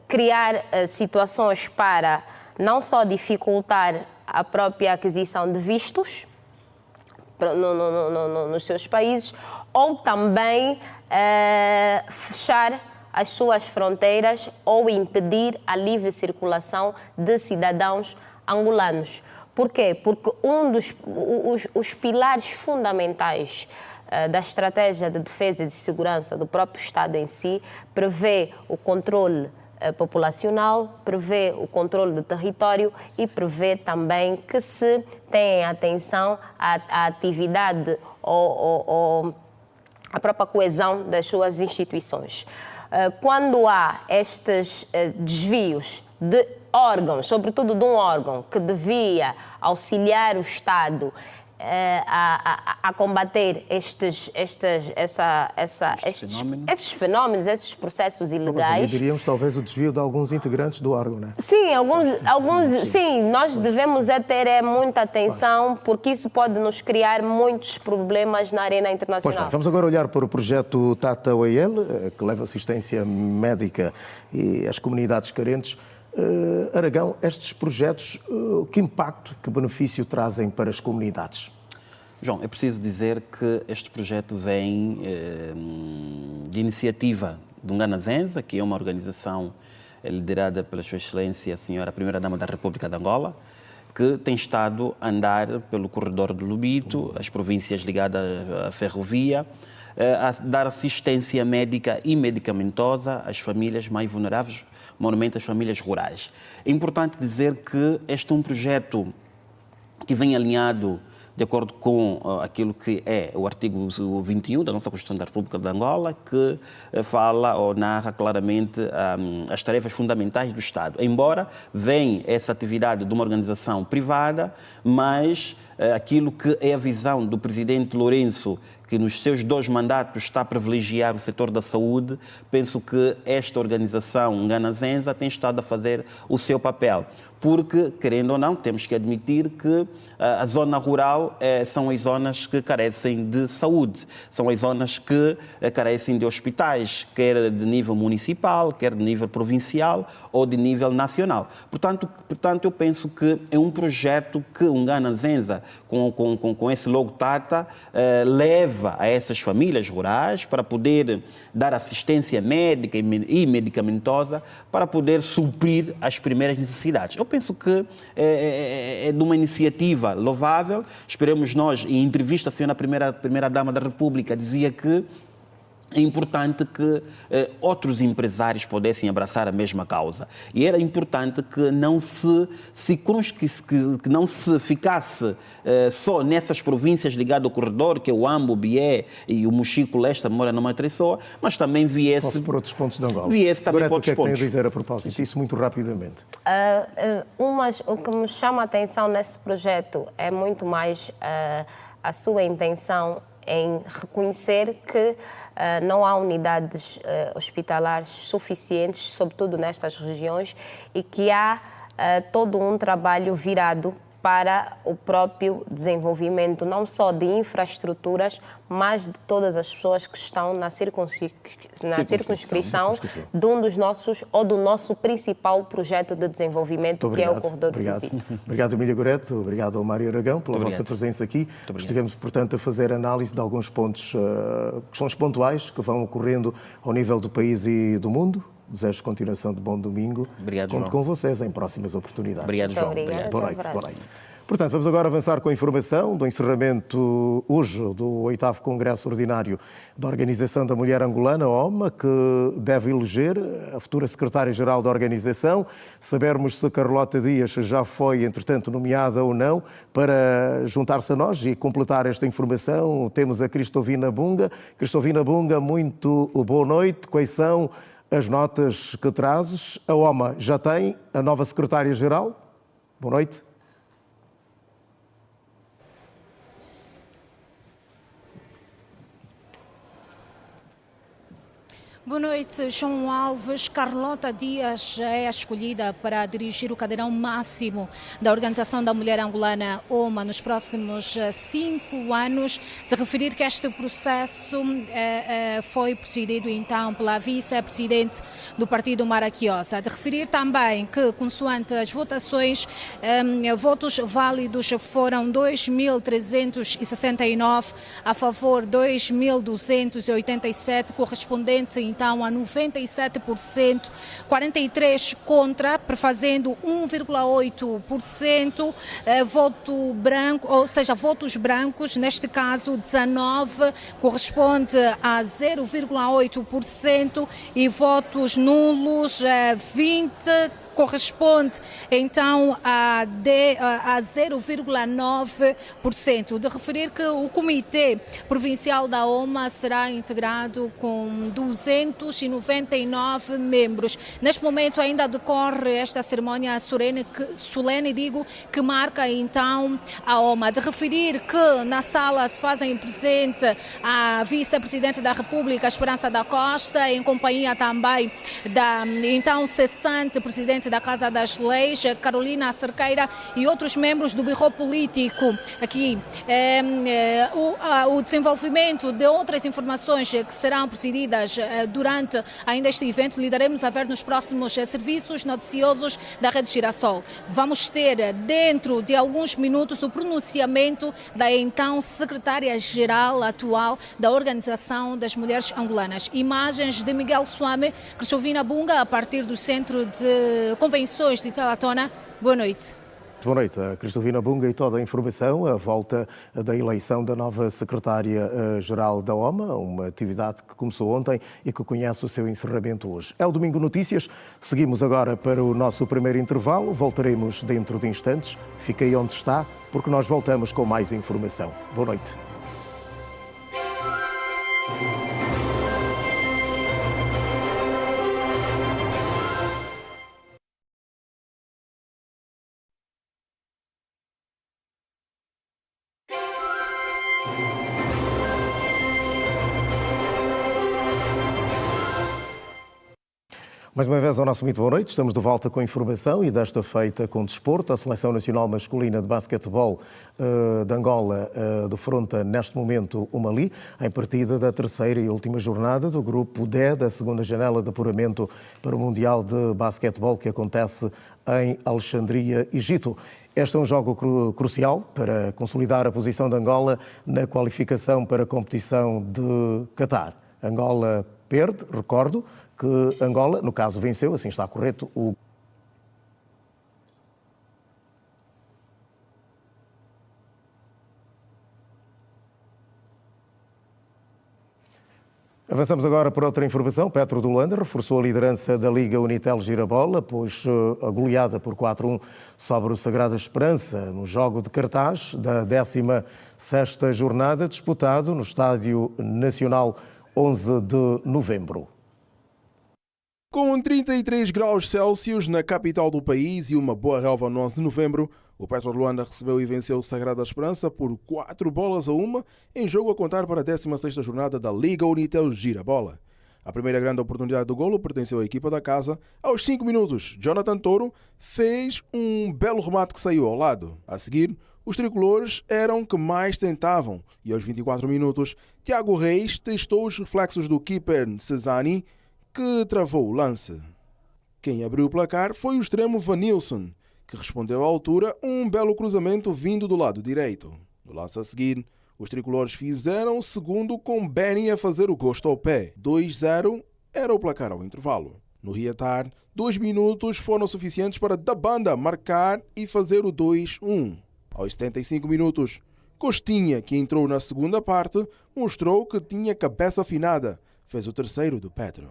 criar situações para não só dificultar a própria aquisição de vistos nos seus países, ou também fechar as suas fronteiras ou impedir a livre circulação de cidadãos angolanos. Por quê? Porque os pilares fundamentais da estratégia de defesa e de segurança do próprio Estado em si prevê o controle populacional, prevê o controle do território e prevê também que se tenha atenção à atividade ou à própria coesão das suas instituições. Quando há estes desvios de órgãos, sobretudo de um órgão que devia auxiliar o Estado a combater esses fenómenos, esses processos ilegais. Diríamos talvez o desvio de alguns integrantes do órgão, não é? Sim, sim, nós devemos ter muita atenção, porque isso pode nos criar muitos problemas na arena internacional. Pois bem, vamos agora olhar para o projeto Tata Wayel, que leva assistência médica e às comunidades carentes. Aragão, estes projetos, que impacto, que benefício trazem para as comunidades? João, é preciso dizer que este projeto vem de iniciativa do Ngana Zenza, que é uma organização liderada pela Sua Excelência, a Senhora Primeira-Dama da República de Angola, que tem estado a andar pelo corredor do Lubito, as províncias ligadas à ferrovia, a dar assistência médica e medicamentosa às famílias mais vulneráveis, normalmente as famílias rurais. É importante dizer que este é um projeto que vem alinhado de acordo com aquilo que é o artigo 21 da nossa Constituição da República de Angola, que fala ou narra claramente as tarefas fundamentais do Estado. Embora venha essa atividade de uma organização privada, mas aquilo que é a visão do presidente Lourenço, que nos seus 2 mandatos está a privilegiar o setor da saúde, penso que esta organização Ngana Zenza tem estado a fazer o seu papel. Porque, querendo ou não, temos que admitir que a zona rural são as zonas que carecem de saúde, são as zonas que carecem de hospitais, quer de nível municipal, quer de nível provincial ou de nível nacional. Portanto, eu penso que é um projeto que o Ngana Zenza com esse logo Tata, leva a essas famílias rurais para poder dar assistência médica e medicamentosa para poder suprir as primeiras necessidades. Eu penso que é de uma iniciativa louvável. Esperemos nós, em entrevista, a senhora primeira-dama da República dizia que é importante que outros empresários pudessem abraçar a mesma causa. E era importante que não se ficasse só nessas províncias ligadas ao corredor, que é o Ambo, o Bié e o Mochico Leste, mora numa Tressóa, mas também viesse... Fosse por outros pontos de Angola. Viesse também por outros pontos. O que é que tem a dizer a propósito? Isso muito rapidamente. O que me chama a atenção nesse projeto é muito mais a sua intenção em reconhecer que não há unidades hospitalares suficientes, sobretudo nestas regiões, e que há todo um trabalho virado para o próprio desenvolvimento, não só de infraestruturas, mas de todas as pessoas que estão na circunscrição de um dos nossos, ou do nosso principal projeto de desenvolvimento, que é o Corredor do Vinho. Obrigado, Emília Goreto. Obrigado ao Mário Aragão pela vossa presença aqui. Estivemos, portanto, a fazer análise de alguns pontos, questões pontuais que vão ocorrendo ao nível do país e do mundo. Desejo continuação de bom domingo. Obrigado, Conto João. com vocês em próximas oportunidades. Obrigado, João. Obrigado. Boa noite. Boa noite. Portanto, vamos agora avançar com a informação do encerramento hoje do 8º Congresso Ordinário da Organização da Mulher Angolana, OMA, que deve eleger a futura secretária-geral da organização. Sabermos se Carlota Dias já foi, entretanto, nomeada ou não. Para juntar-se a nós e completar esta informação, temos a Cristovina Bunga. Cristovina Bunga, muito boa noite. Quais são as notas que trazes? A OMA já tem a nova secretária-geral? Boa noite. Boa noite, João Alves. Carlota Dias é escolhida para dirigir o cadeirão máximo da Organização da Mulher Angolana, OMA, nos próximos 5 anos. De referir que este processo foi presidido então pela vice-presidente do Partido Maraquiosa. De referir também que, consoante as votações, votos válidos foram 2.369, a favor 2.287, correspondente então a 97%, 43% contra, prefazendo 1,8%, voto branco, ou seja, votos brancos, neste caso 19, corresponde a 0,8%, e votos nulos 20, corresponde então a 0,9%. De referir que o Comitê Provincial da OMA será integrado com 299 membros. Neste momento ainda decorre esta cerimónia solene, que marca então a OMA. De referir que na sala se fazem presente a vice-presidente da República, Esperança da Costa, em companhia também da então cessante presidente da Casa das Leis, Carolina Cerqueira, e outros membros do Birro Político. Aqui o desenvolvimento de outras informações que serão presididas durante ainda este evento, lhe daremos a ver nos próximos serviços noticiosos da Rede Girassol. Vamos ter dentro de alguns minutos o pronunciamento da então secretária-geral atual da Organização das Mulheres Angolanas. Imagens de Miguel Suame, Cristovina Bunga, a partir do Centro de Convenções de Talatona. Boa noite. Boa noite, a Cristovina Bunga, e toda a informação, a volta da eleição da nova secretária-geral da OMA, uma atividade que começou ontem e que conhece o seu encerramento hoje. É o Domingo Notícias, seguimos agora para o nosso primeiro intervalo, voltaremos dentro de instantes. Fique aí onde está, porque nós voltamos com mais informação. Boa noite. Mais uma vez, ao nosso muito boa noite. Estamos de volta com informação e desta feita com desporto. A Seleção Nacional Masculina de Basquetebol de Angola defronta neste momento o Mali, em partida da terceira e última jornada do grupo D da segunda janela de apuramento para o Mundial de Basquetebol que acontece em Alexandria, Egito. Este é um jogo crucial para consolidar a posição de Angola na qualificação para a competição de Qatar. Angola perde, recordo que Angola, no caso, venceu, assim está correto, o... Avançamos agora para outra informação. Petro de Luanda reforçou a liderança da Liga Unitel Girabola após a goleada por 4-1 sobre o Sagrada Esperança no jogo de cartaz da 16ª jornada, disputado no Estádio Nacional 11 de novembro. Com 33 graus Celsius na capital do país e uma boa relva no 11 de novembro, o Petro de Luanda recebeu e venceu o Sagrada Esperança por 4-1 em jogo a contar para a 16ª jornada da Liga Unitel Girabola. A primeira grande oportunidade do golo pertenceu à equipa da casa. Aos 5 minutos, Jonathan Toro fez um belo remate que saiu ao lado. A seguir, os tricolores eram que mais tentavam e aos 24 minutos, Tiago Reis testou os reflexos do keeper Cesani, que travou o lance. Quem abriu o placar foi o extremo Vanilson, que respondeu à altura um belo cruzamento vindo do lado direito. No lance a seguir, os tricolores fizeram o segundo com Benny a fazer o gosto ao pé. 2-0 era o placar ao intervalo. No reatar, 2 minutos foram suficientes para da banda marcar e fazer o 2-1. Aos 75 minutos, Costinha, que entrou na segunda parte, mostrou que tinha cabeça afinada. Fez o terceiro do Petro.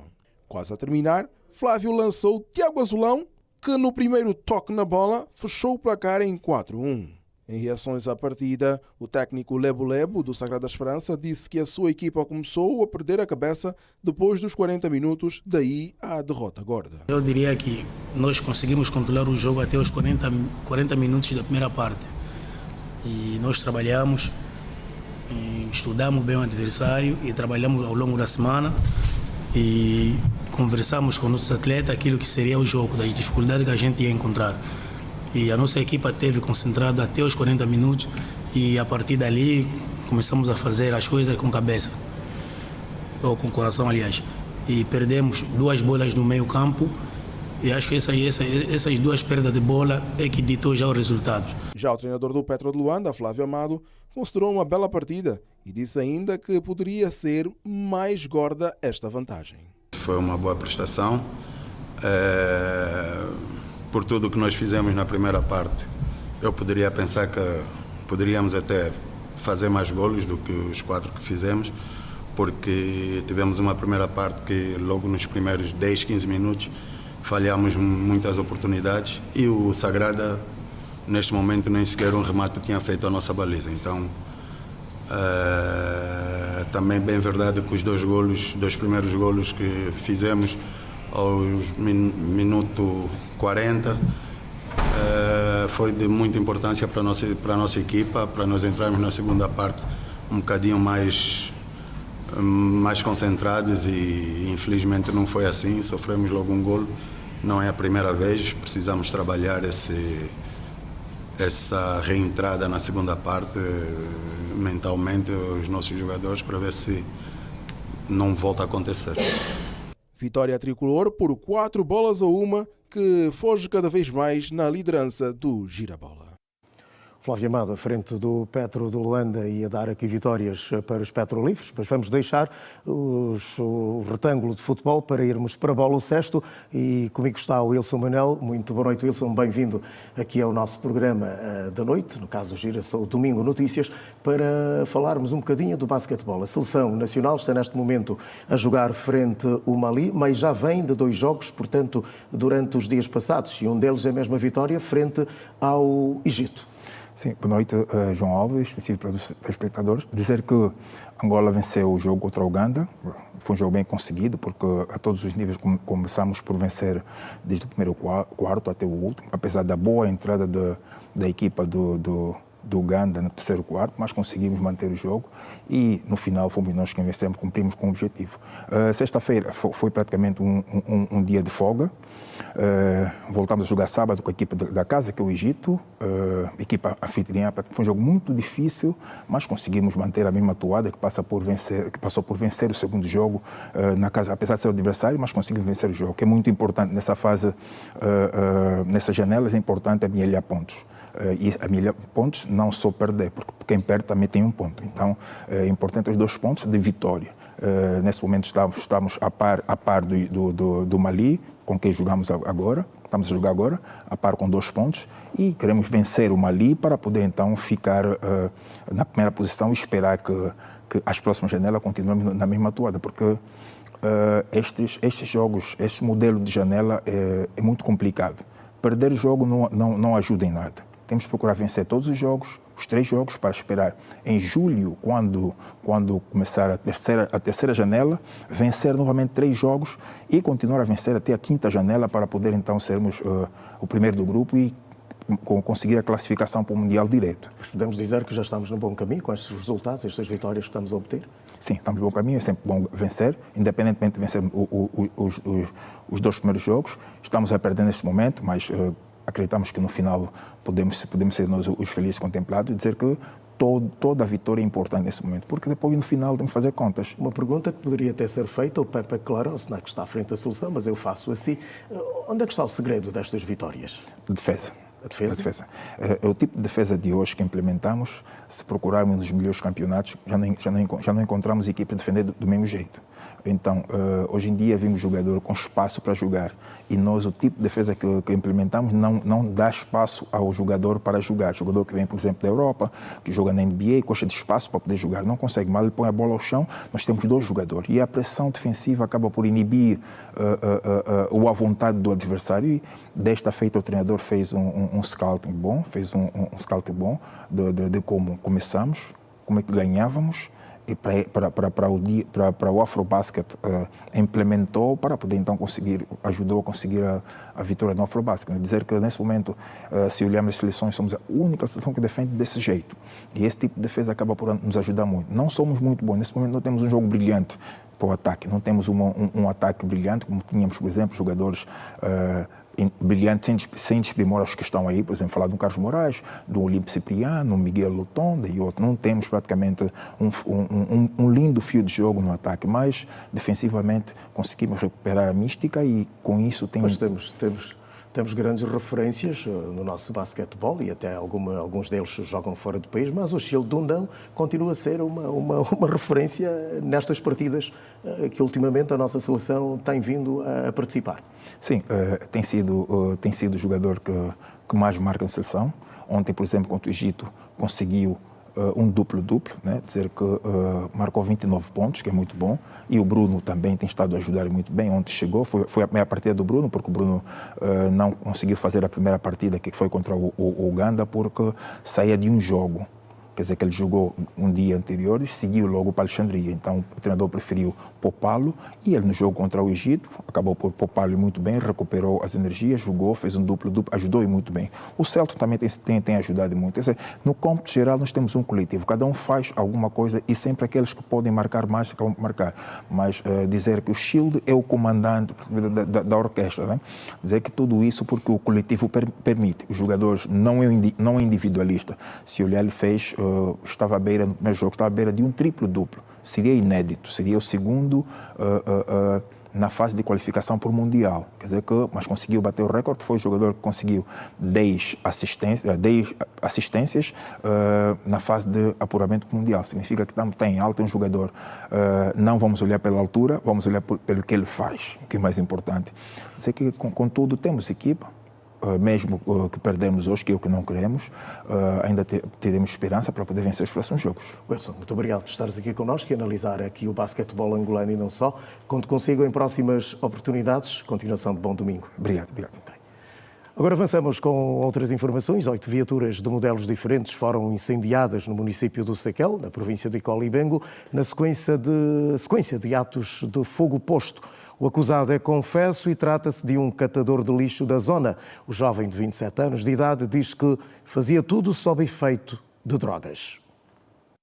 Quase a terminar, Flávio lançou Tiago Azulão, que no primeiro toque na bola fechou o placar em 4-1. Em reações à partida, o técnico Lebo Lebo, do Sagrada Esperança, disse que a sua equipa começou a perder a cabeça depois dos 40 minutos, daí à derrota gorda. Eu diria que nós conseguimos controlar o jogo até os 40 minutos da primeira parte. E nós trabalhamos, estudamos bem o adversário e trabalhamos ao longo da semana e conversamos com nossos atletas aquilo que seria o jogo, das dificuldades que a gente ia encontrar. E a nossa equipa esteve concentrada até os 40 minutos e a partir dali começamos a fazer as coisas com cabeça, ou com coração, aliás. E perdemos 2 bolas no meio campo e acho que essas 2 perdas de bola é que ditou já os resultados. Já o treinador do Petro de Luanda, Flávio Amado, mostrou uma bela partida e disse ainda que poderia ser mais gorda esta vantagem. Foi uma boa prestação. Por tudo o que nós fizemos na primeira parte, eu poderia pensar que poderíamos até fazer mais golos do que os 4 que fizemos, porque tivemos uma primeira parte que logo nos primeiros 10, 15 minutos falhamos muitas oportunidades e o Sagrada, neste momento, nem sequer um remate tinha feito a nossa baliza. Então, também bem verdade que os 2 primeiros golos que fizemos aos minuto 40 foi de muita importância para a nossa equipa, para nós entrarmos na segunda parte um bocadinho mais concentrados e infelizmente não foi assim, sofremos logo um golo, não é a primeira vez, precisamos trabalhar essa reentrada na segunda parte mentalmente os nossos jogadores para ver se não volta a acontecer. Vitória tricolor por 4-1, que foge cada vez mais na liderança do Girabola. Flávio Amado, à frente do Petro de Luanda, e a dar aqui vitórias para os petrolíferos, mas vamos deixar o retângulo de futebol para irmos para a bola o cesto e comigo está o Wilson Manel. Muito boa noite, Wilson, bem-vindo aqui ao nosso programa da noite, no caso do Girassol Domingo Notícias, para falarmos um bocadinho do basquetebol. A seleção nacional está neste momento a jogar frente ao Mali, mas já vem de 2 jogos, portanto, durante os dias passados, e um deles é a mesma vitória frente ao Egito. Sim, boa noite, João Alves, para os espectadores. Dizer que Angola venceu o jogo contra a Uganda, foi um jogo bem conseguido, porque a todos os níveis começamos por vencer desde o primeiro quarto até o último, apesar da boa entrada da equipa do Uganda no terceiro quarto, mas conseguimos manter o jogo e no final fomos nós quem vencemos, cumprimos com o objetivo. Sexta-feira foi praticamente um dia de folga. Voltamos a jogar sábado com a equipa da casa, que é o Egito, equipa anfitriã. Foi um jogo muito difícil, mas conseguimos manter a mesma toada que passou por vencer o segundo jogo na casa, apesar de ser o adversário, mas conseguimos vencer o jogo, que é muito importante nessa fase, nessas janelas, é importante amealhar pontos. E a 1000 pontos não só perder, porque quem perde também tem um ponto. Então, é importante os 2 pontos de vitória. Nesse momento estamos a par do Mali, com quem jogamos agora. Estamos a jogar agora, a par com 2 pontos, e queremos vencer o Mali para poder então ficar na primeira posição e esperar que as próximas janelas continuem na mesma toada, porque estes jogos, este modelo de janela é muito complicado. Perder o jogo não ajuda em nada. Temos que procurar vencer todos os jogos, os 3 jogos, para esperar em julho, quando começar a terceira janela, vencer novamente 3 jogos e continuar a vencer até a 5ª janela para poder então sermos o primeiro do grupo e conseguir a classificação para o Mundial direto. Mas podemos dizer que já estamos no bom caminho com estes resultados, estas vitórias que estamos a obter? Sim, estamos no bom caminho, é sempre bom vencer, independentemente de vencer os 2 primeiros jogos. Estamos a perder neste momento, mas acreditamos que no final podemos ser nós os felizes contemplados e dizer que toda a vitória é importante nesse momento, porque depois no final temos que fazer contas. Uma pergunta que poderia até ser feita ao Pepe Clarence, que está à frente da solução, mas eu faço assim. Onde é que está o segredo destas vitórias? Defesa. A defesa? É o tipo de defesa de hoje que implementamos. Se procurarmos nos melhores campeonatos, já não encontramos equipe a defender do mesmo jeito. Então, hoje em dia, vimos jogador com espaço para jogar. E nós, o tipo de defesa que implementamos, não dá espaço ao jogador para jogar. O jogador que vem, por exemplo, da Europa, que joga na NBA, gosta de espaço para poder jogar, não consegue. Mas ele põe a bola ao chão, nós temos 2 jogadores. E a pressão defensiva acaba por inibir a vontade do adversário. E desta feita, o treinador fez um scouting bom, de como começamos, como é que ganhávamos, e para o Afrobasket implementou para poder então ajudou a conseguir a vitória no Afrobasket. Dizer que nesse momento, se olharmos as seleções, somos a única seleção que defende desse jeito. E esse tipo de defesa acaba por nos ajudar muito. Não somos muito bons. Nesse momento não temos um jogo brilhante para o ataque. Não temos um ataque brilhante, como tínhamos, por exemplo, jogadores brilhantes, sem desprimor aos que estão aí, por exemplo, falar do Carlos Moraes, do Olímpio Cipriano, Miguel Lutonda e outro. Não temos praticamente um lindo fio de jogo no ataque, mas defensivamente conseguimos recuperar a mística e com isso temos grandes referências no nosso basquetebol e até alguns deles jogam fora do país, mas o Chile Dundão continua a ser uma referência nestas partidas que ultimamente a nossa seleção tem vindo a participar. Sim, tem sido o jogador que mais marca na seleção. Ontem, por exemplo, contra o Egito, conseguiu um duplo-duplo, né? Dizer que marcou 29 pontos, que é muito bom, e o Bruno também tem estado a ajudar muito bem. Ontem chegou, foi a primeira partida do Bruno, porque o Bruno não conseguiu fazer a primeira partida, que foi contra o Uganda, porque saía de um jogo. Quer dizer que ele jogou um dia anterior e seguiu logo para Alexandria. Então o treinador preferiu poupá-lo e ele no jogo contra o Egito acabou por poupá-lo muito bem, recuperou as energias, jogou, fez um duplo-duplo, ajudou muito bem. O Celto também tem ajudado muito. Quer dizer, no cômputo geral nós temos um coletivo, cada um faz alguma coisa e sempre aqueles que podem marcar mais acabam por marcar. Mas dizer que o Shield é o comandante da orquestra, né? Dizer que tudo isso porque o coletivo permite. Os jogadores não é individualista. Se olhar, ele fez... estava à beira, no primeiro jogo, estava à beira de um triplo-duplo. Seria inédito, seria o segundo na fase de qualificação para o Mundial. Quer dizer mas conseguiu bater o recorde, foi o jogador que conseguiu 10 assistências na fase de apuramento mundial. Significa que está em alta um jogador. Não vamos olhar pela altura, vamos olhar pelo que ele faz, o que é mais importante. Quer dizer que, contudo, temos equipa. Mesmo que perdemos hoje, que é o que não queremos, ainda teremos esperança para poder vencer os próximos jogos. Wilson, muito obrigado por estares aqui connosco e analisar aqui o basquetebol angolano e não só. Conto consigo em próximas oportunidades. Continuação de bom domingo. Obrigado. Okay. Agora avançamos com outras informações. 8 viaturas de modelos diferentes foram incendiadas no município do Sequel, na província de Colibengo, na sequência de atos de fogo posto. O acusado é confesso e trata-se de um catador de lixo da zona. O jovem de 27 anos de idade diz que fazia tudo sob efeito de drogas.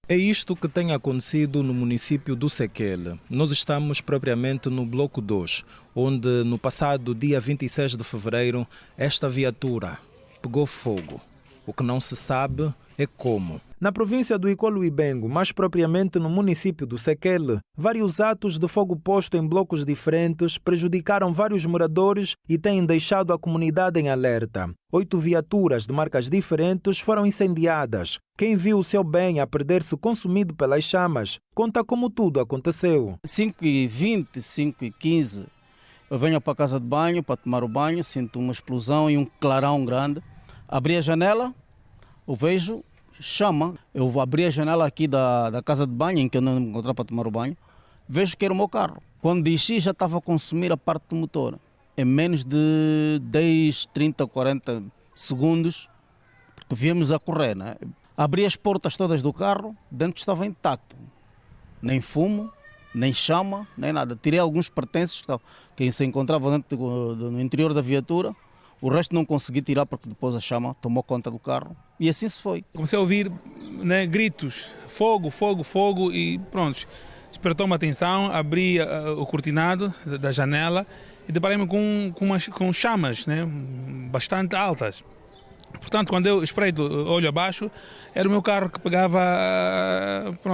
É isto que tem acontecido no município do Sequel. Nós estamos propriamente no Bloco 2, onde no passado dia 26 de fevereiro esta viatura pegou fogo. O que não se sabe é como. Na província do Icolo-Ibengo, mais propriamente no município do Sequele, vários atos de fogo posto em blocos diferentes prejudicaram vários moradores e têm deixado a comunidade em alerta. 8 viaturas de marcas diferentes foram incendiadas. Quem viu o seu bem a perder-se consumido pelas chamas conta como tudo aconteceu. 5h20, 5h15, eu venho para a casa de banho para tomar o banho, sinto uma explosão e um clarão grande. Abri a janela, eu vejo chama. Eu vou abrir a janela aqui da casa de banho, em que eu não me encontrava para tomar o banho. Vejo que era o meu carro. Quando desci, já estava a consumir a parte do motor. Em menos de 10, 30, 40 segundos, porque viemos a correr, né? Abri as portas todas do carro, dentro estava intacto. Nem fumo, nem chama, nem nada. Tirei alguns pertences que se encontravam dentro no interior da viatura. O resto não consegui tirar porque depois a chama tomou conta do carro e assim se foi. Comecei a ouvir, né, gritos, fogo, fogo, fogo e pronto. Despertou-me a atenção, abri o cortinado da janela e deparei-me com chamas, né, bastante altas. Portanto, quando eu espreito olho abaixo, era o meu carro que pegava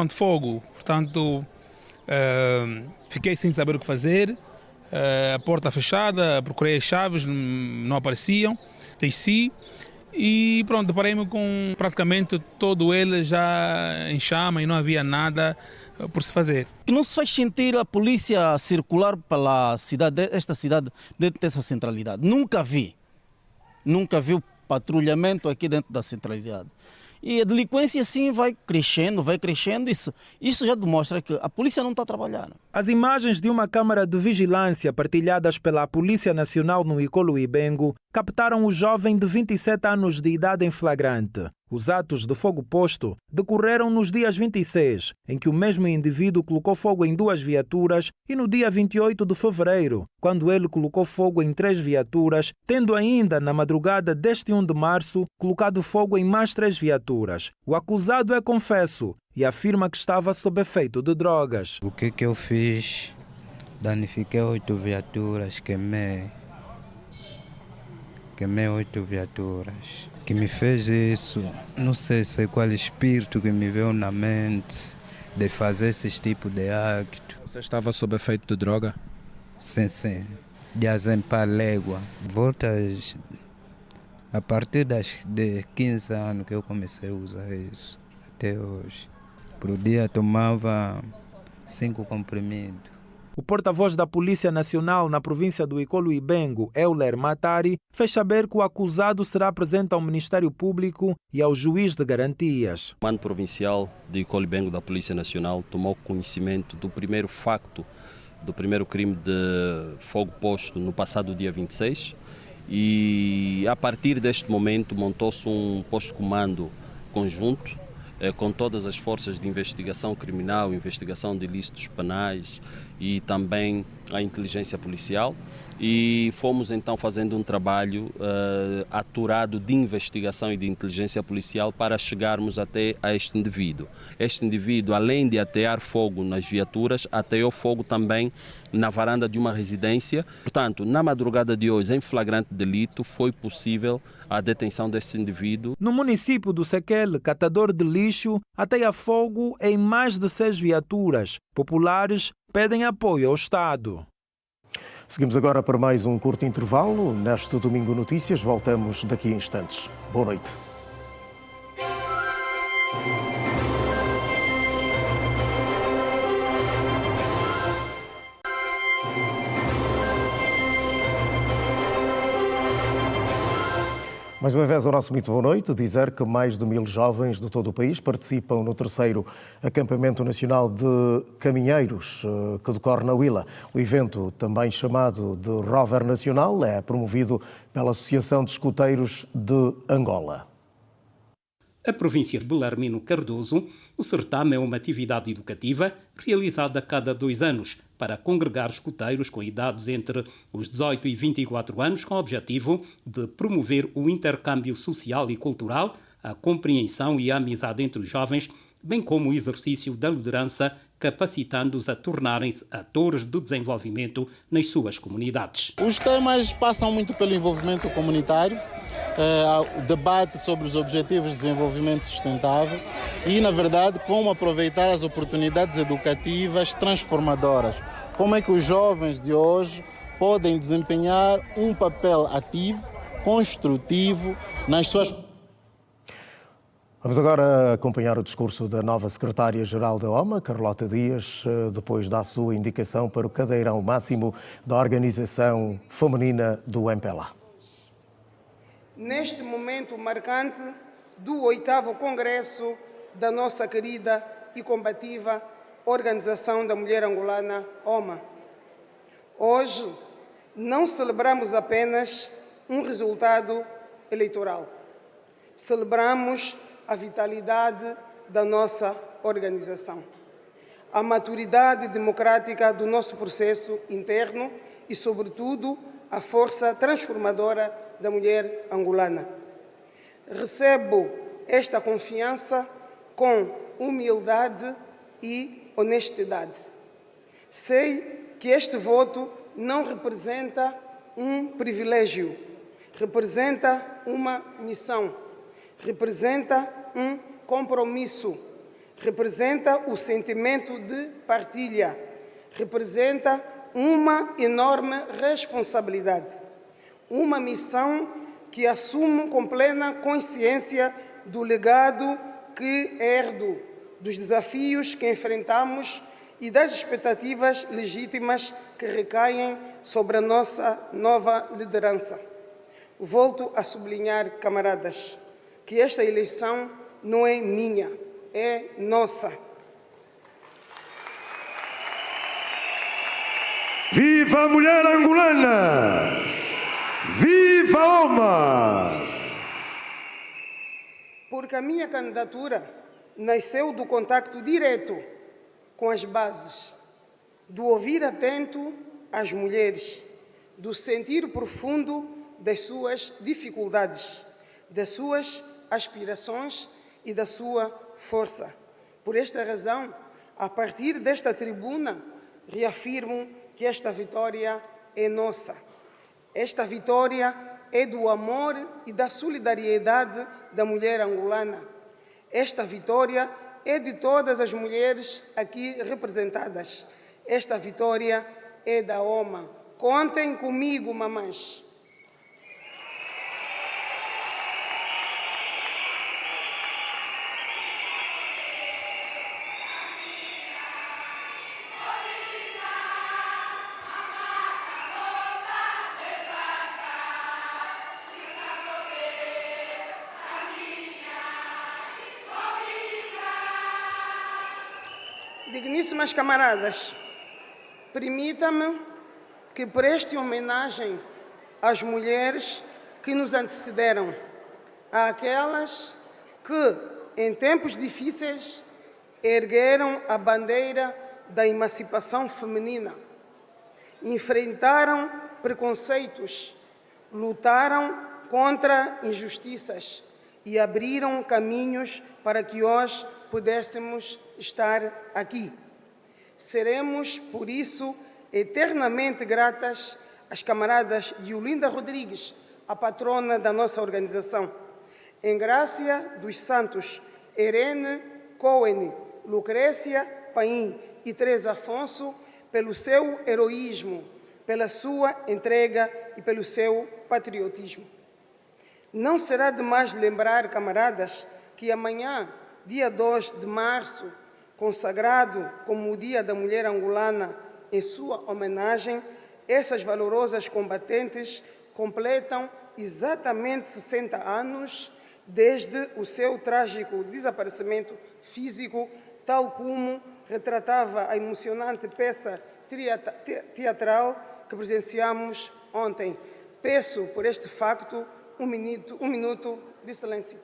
fogo. Portanto, fiquei sem saber o que fazer. A porta fechada, procurei as chaves, não apareciam, desci e pronto, deparei-me com praticamente todo ele já em chama e não havia nada por se fazer. Não se faz sentir a polícia circular pela cidade, esta cidade, dentro dessa centralidade. Nunca vi o patrulhamento aqui dentro da centralidade. E a delinquência assim vai crescendo. Isso já demonstra que a polícia não está a trabalhar. As imagens de uma câmara de vigilância partilhadas pela Polícia Nacional no Icolo-Ibengo captaram o jovem de 27 anos de idade em flagrante. Os atos de fogo posto decorreram nos dias 26, em que o mesmo indivíduo colocou fogo em 2 viaturas, e no dia 28 de fevereiro, quando ele colocou fogo em 3 viaturas, tendo ainda, na madrugada deste 1 de março, colocado fogo em mais 3 viaturas. O acusado é confesso e afirma que estava sob efeito de drogas. O que eu fiz? Danifiquei 8 viaturas, queimei 8 viaturas. Que me fez isso, não sei qual espírito que me veio na mente de fazer esse tipo de acto. Você estava sob efeito de droga? Sim. De azempar légua. Voltas a partir de 15 anos que eu comecei a usar isso, até hoje. Por dia tomava 5 comprimidos. O porta-voz da Polícia Nacional na província do Icolo-Ibengo, Euler Matari, fez saber que o acusado será apresentado ao Ministério Público e ao juiz de garantias. O comando provincial de Icolo-Ibengo da Polícia Nacional tomou conhecimento do primeiro facto, do primeiro crime de fogo posto no passado dia 26 e a partir deste momento montou-se um posto-comando conjunto com todas as forças de investigação criminal, investigação de ilícitos penais e também a inteligência policial, e fomos então fazendo um trabalho aturado de investigação e de inteligência policial para chegarmos até a este indivíduo. Este indivíduo, além de atear fogo nas viaturas, ateou fogo também na varanda de uma residência. Portanto, na madrugada de hoje, em flagrante delito, foi possível a detenção desse indivíduo. No município do Sequele, catador de lixo ateia fogo em mais de 6 viaturas. Populares pedem apoio ao Estado. Seguimos agora para mais um curto intervalo. Neste Domingo Notícias, voltamos daqui a instantes. Boa noite. Mais uma vez, o nosso muito boa noite. Dizer que mais de 1000 jovens de todo o país participam no 3º Acampamento Nacional de Caminheiros, que decorre na Huila. O evento, também chamado de Rover Nacional, é promovido pela Associação de Escuteiros de Angola. A província de Belarmino Cardoso, o certame é uma atividade educativa realizada a cada 2 anos para congregar escuteiros com idades entre os 18 e 24 anos, com o objetivo de promover o intercâmbio social e cultural, a compreensão e a amizade entre os jovens, bem como o exercício da liderança, capacitando-os a tornarem-se atores do desenvolvimento nas suas comunidades. Os temas passam muito pelo envolvimento comunitário, o debate sobre os Objetivos de Desenvolvimento Sustentável e, na verdade, como aproveitar as oportunidades educativas transformadoras. Como é que os jovens de hoje podem desempenhar um papel ativo, construtivo nas suas... Vamos agora acompanhar o discurso da nova secretária-geral da OMA, Carlota Dias, depois da sua indicação para o cadeirão máximo da Organização Feminina do MPLA. Neste momento marcante do 8º Congresso da nossa querida e combativa Organização da Mulher Angolana, OMA. Hoje, não celebramos apenas um resultado eleitoral. Celebramos a vitalidade da nossa organização, a maturidade democrática do nosso processo interno e, sobretudo, a força transformadora da mulher angolana. Recebo esta confiança com humildade e honestidade. Sei que este voto não representa um privilégio, representa uma missão, representa um compromisso, representa o sentimento de partilha, representa uma enorme responsabilidade, uma missão que assumo com plena consciência do legado que herdo, dos desafios que enfrentamos e das expectativas legítimas que recaem sobre a nossa nova liderança. Volto a sublinhar, camaradas, que esta eleição não é minha, é nossa. Viva a mulher angolana! Viva a OMA! Porque a minha candidatura nasceu do contacto direto com as bases, do ouvir atento às mulheres, do sentir profundo das suas dificuldades, das suas aspirações e da sua força. Por esta razão, a partir desta tribuna, reafirmo que esta vitória é nossa. Esta vitória é do amor e da solidariedade da mulher angolana. Esta vitória é de todas as mulheres aqui representadas. Esta vitória é da OMA. Contem comigo, mamães. Digníssimas camaradas, permita-me que preste homenagem às mulheres que nos antecederam, àquelas que, em tempos difíceis, ergueram a bandeira da emancipação feminina, enfrentaram preconceitos, lutaram contra injustiças e abriram caminhos para que hoje pudéssemos estar aqui. Seremos, por isso, eternamente gratas às camaradas de Olinda Rodrigues, a patrona da nossa organização, Engrácia dos Santos, Irene Cohen, Lucrécia Paim e Teresa Afonso, pelo seu heroísmo, pela sua entrega e pelo seu patriotismo. Não será demais lembrar, camaradas, que amanhã, dia 2 de março, consagrado como o Dia da Mulher Angolana, em sua homenagem, essas valorosas combatentes completam exatamente 60 anos desde o seu trágico desaparecimento físico, tal como retratava a emocionante peça teatral que presenciamos ontem. Peço, por este facto, um minuto de silêncio.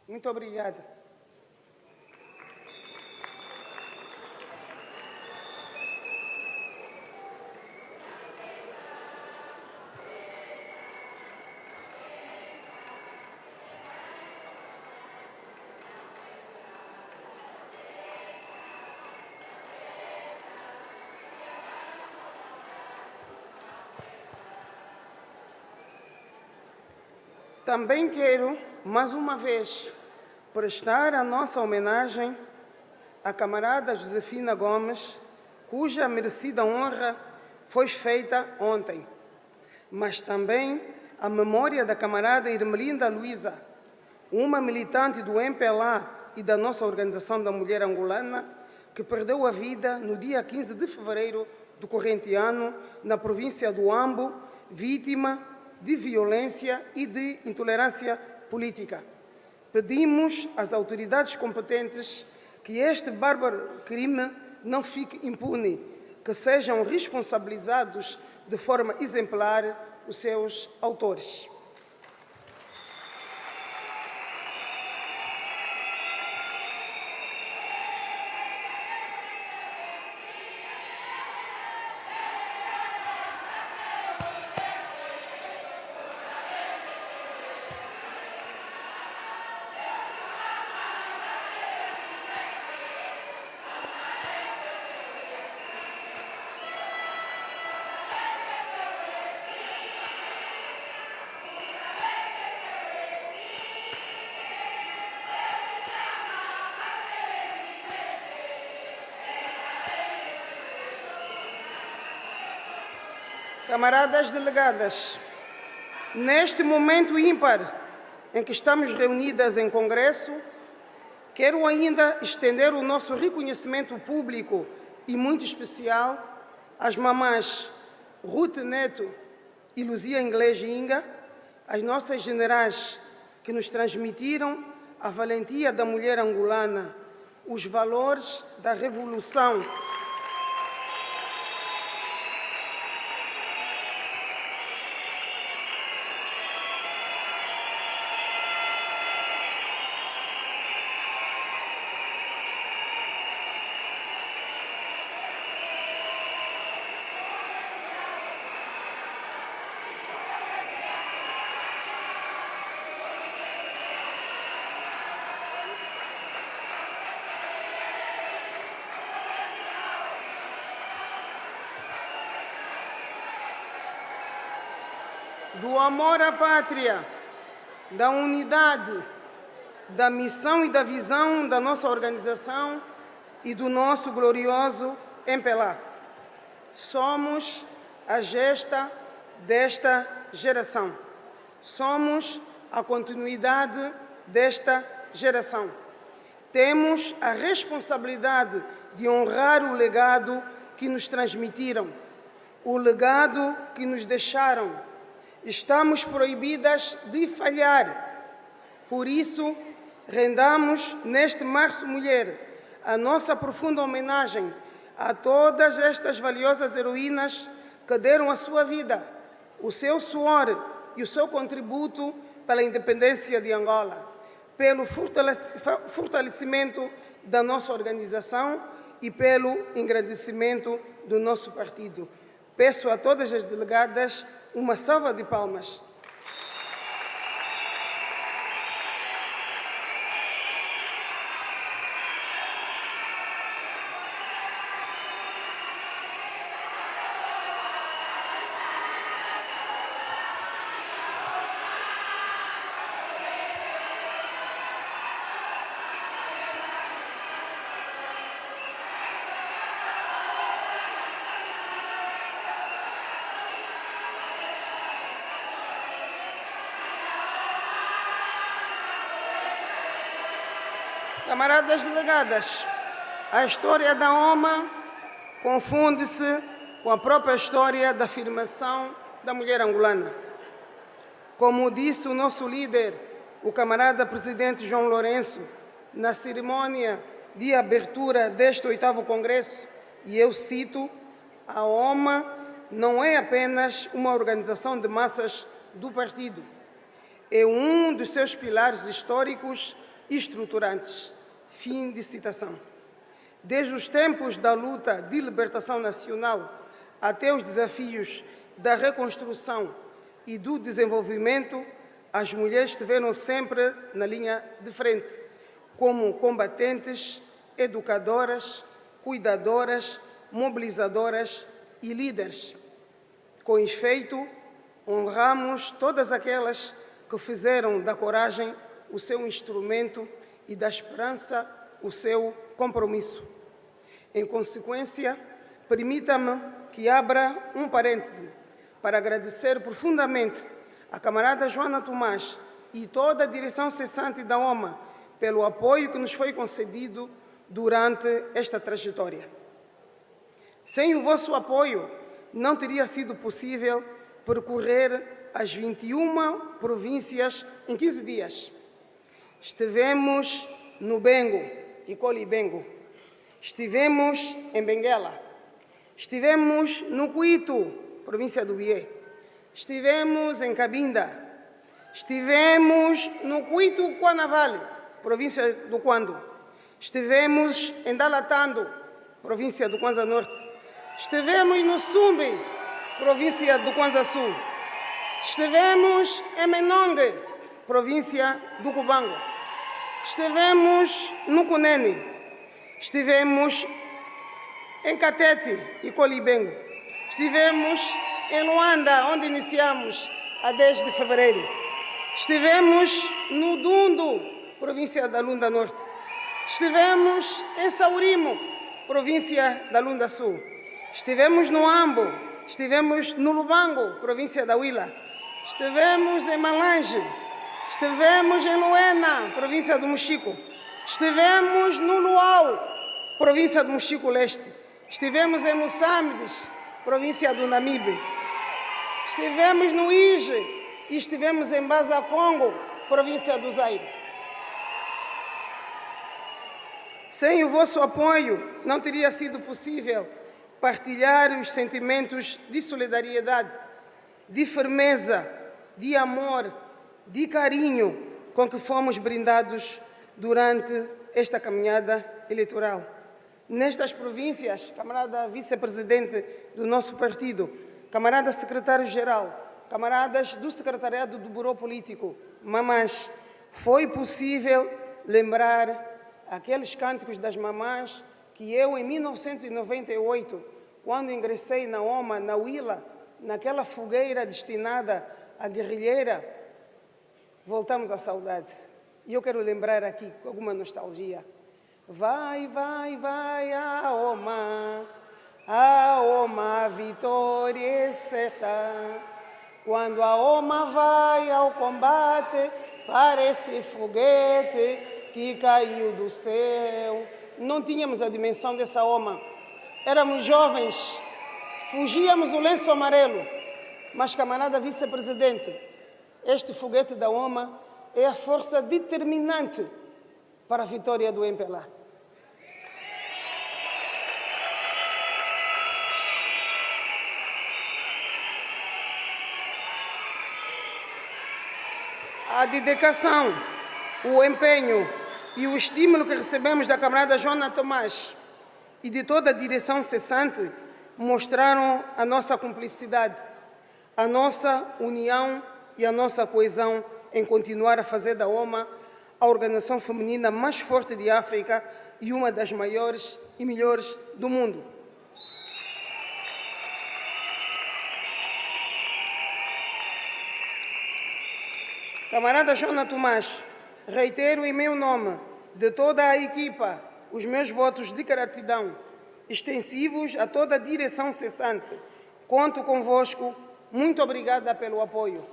Muito obrigada. Também quero, mais uma vez, prestar a nossa homenagem à camarada Josefina Gomes, cuja merecida honra foi feita ontem, mas também à memória da camarada Irmelinda Luiza, uma militante do MPLA e da nossa Organização da Mulher Angolana, que perdeu a vida no dia 15 de fevereiro do corrente ano, na província do Ambo, vítima de violência e de intolerância política. Pedimos às autoridades competentes que este bárbaro crime não fique impune, que sejam responsabilizados de forma exemplar os seus autores. Camaradas delegadas, neste momento ímpar em que estamos reunidas em Congresso, quero ainda estender o nosso reconhecimento público e muito especial às mamãs Ruth Neto e Luzia Inglês Inga, as nossas generais que nos transmitiram a valentia da mulher angolana, os valores da revolução do amor à pátria, da unidade, da missão e da visão da nossa organização e do nosso glorioso MPLA. Somos a gesta desta geração. Somos a continuidade desta geração. Temos a responsabilidade de honrar o legado que nos transmitiram, o legado que nos deixaram. Estamos proibidas de falhar. Por isso, rendamos neste Março Mulher a nossa profunda homenagem a todas estas valiosas heroínas que deram a sua vida, o seu suor e o seu contributo pela independência de Angola, pelo fortalecimento da nossa organização e pelo engrandecimento do nosso partido. Peço a todas as delegadas uma salva de palmas. Camaradas delegadas, a história da OMA confunde-se com a própria história da afirmação da mulher angolana. Como disse o nosso líder, o camarada presidente João Lourenço, na cerimônia de abertura deste 8º Congresso, e eu cito, a OMA não é apenas uma organização de massas do partido, é um dos seus pilares históricos e estruturantes. Fim de citação. Desde os tempos da luta de libertação nacional até os desafios da reconstrução e do desenvolvimento, as mulheres estiveram sempre na linha de frente, como combatentes, educadoras, cuidadoras, mobilizadoras e líderes. Com efeito, honramos todas aquelas que fizeram da coragem o seu instrumento e da esperança o seu compromisso. Em consequência, permita-me que abra um parêntese para agradecer profundamente à camarada Joana Tomás e toda a direção cessante da OMA pelo apoio que nos foi concedido durante esta trajetória. Sem o vosso apoio, não teria sido possível percorrer as 21 províncias em 15 dias. Estivemos no Bengo e Colibengo, estivemos em Benguela, estivemos no Cuito, província do Bié, estivemos em Cabinda, estivemos no Cuito Cuanavale, província do Quando, estivemos em Dalatando, província do Kwanza Norte, estivemos no Sumbi, província do Kwanza Sul, estivemos em Menongue, província do Cubango, estivemos no Cunene, estivemos em Catete e Colibengo, estivemos em Luanda, onde iniciamos a 10 de fevereiro, estivemos no Dundo, província da Lunda Norte, estivemos em Saurimo, província da Lunda Sul, estivemos no Ambo, estivemos no Lubango, província da Huila, estivemos em Malange, estivemos em Luena, província do Mochico, estivemos no Luau, província do Mochico Leste, estivemos em Moçambiques, província do Namibe, estivemos no Ige e estivemos em Baza Congo, província do Zaire. Sem o vosso apoio, não teria sido possível partilhar os sentimentos de solidariedade, de firmeza, de amor, de carinho com que fomos brindados durante esta caminhada eleitoral. Nestas províncias, camarada vice-presidente do nosso partido, camarada secretário-geral, camaradas do secretariado do Bureau Político, mamãs, foi possível lembrar aqueles cânticos das mamãs que eu, em 1998, quando ingressei na OMA, na Huila, naquela fogueira destinada à guerrilheira, voltamos à saudade. E eu quero lembrar aqui, com alguma nostalgia. Vai, vai, vai, a OMA, a vitória é certa. Quando a OMA vai ao combate, parece foguete que caiu do céu. Não tínhamos a dimensão dessa OMA. Éramos jovens, fugíamos o lenço amarelo. Mas, camarada vice-presidente, este foguete da OMA é a força determinante para a vitória do MPLA. A dedicação, o empenho e o estímulo que recebemos da camarada Joana Tomás e de toda a direção cessante mostraram a nossa cumplicidade, a nossa união e a nossa coesão em continuar a fazer da OMA a organização feminina mais forte de África e uma das maiores e melhores do mundo. Camarada Joana Tomás, reitero em meu nome, de toda a equipa, os meus votos de gratidão, extensivos a toda a direção cessante. Conto convosco. Muito obrigada pelo apoio.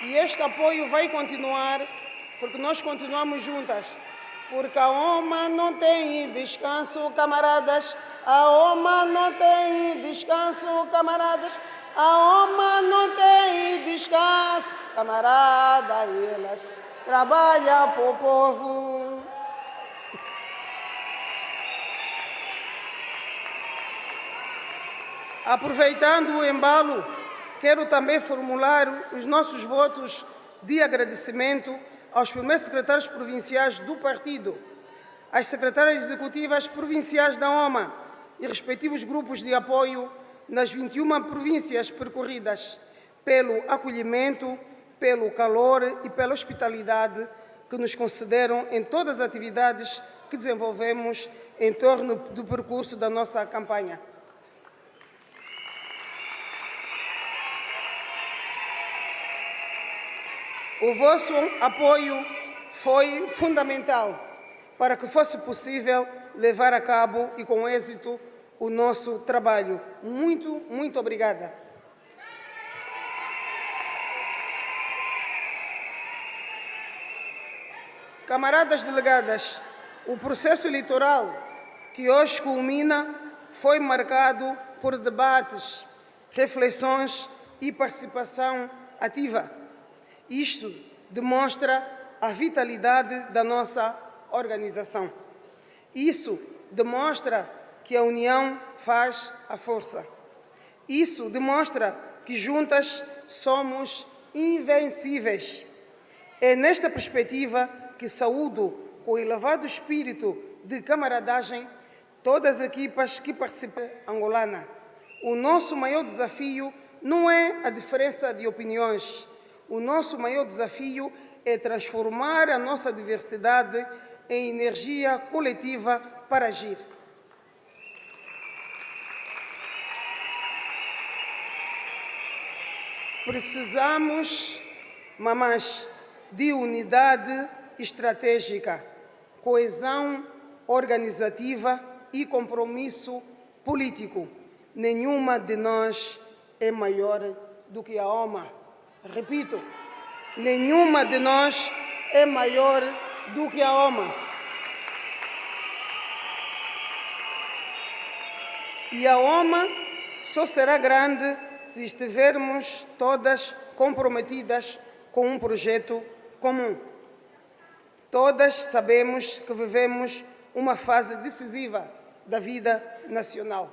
E este apoio vai continuar, porque nós continuamos juntas. Porque a OMA não tem descanso, camaradas. A OMA não tem descanso, camaradas. A OMA não tem descanso, camarada. Elas trabalham para o povo. Aproveitando o embalo, quero também formular os nossos votos de agradecimento aos primeiros secretários provinciais do partido, às secretárias executivas provinciais da OMA e respectivos grupos de apoio nas 21 províncias percorridas, pelo acolhimento, pelo calor e pela hospitalidade que nos concederam em todas as atividades que desenvolvemos em torno do percurso da nossa campanha. O vosso apoio foi fundamental para que fosse possível levar a cabo e com êxito o nosso trabalho. Muito, muito obrigada. Camaradas delegadas, o processo eleitoral que hoje culmina foi marcado por debates, reflexões e participação ativa. Isto demonstra a vitalidade da nossa organização. Isso demonstra que a união faz a força. Isso demonstra que juntas somos invencíveis. É nesta perspectiva que saúdo com elevado espírito de camaradagem todas as equipas que participam angolana. O nosso maior desafio não é a diferença de opiniões. O nosso maior desafio é transformar a nossa diversidade em energia coletiva para agir. Precisamos, mamães, de unidade estratégica, coesão organizativa e compromisso político. Nenhuma de nós é maior do que a OMA. Repito, nenhuma de nós é maior do que a OMA. E a OMA só será grande se estivermos todas comprometidas com um projeto comum. Todas sabemos que vivemos uma fase decisiva da vida nacional.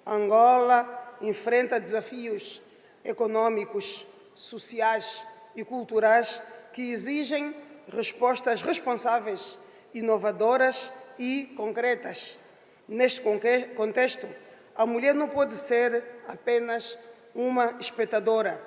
Angola enfrenta desafios econômicos, sociais e culturais que exigem respostas responsáveis, inovadoras e concretas. Neste contexto, a mulher não pode ser apenas uma espectadora.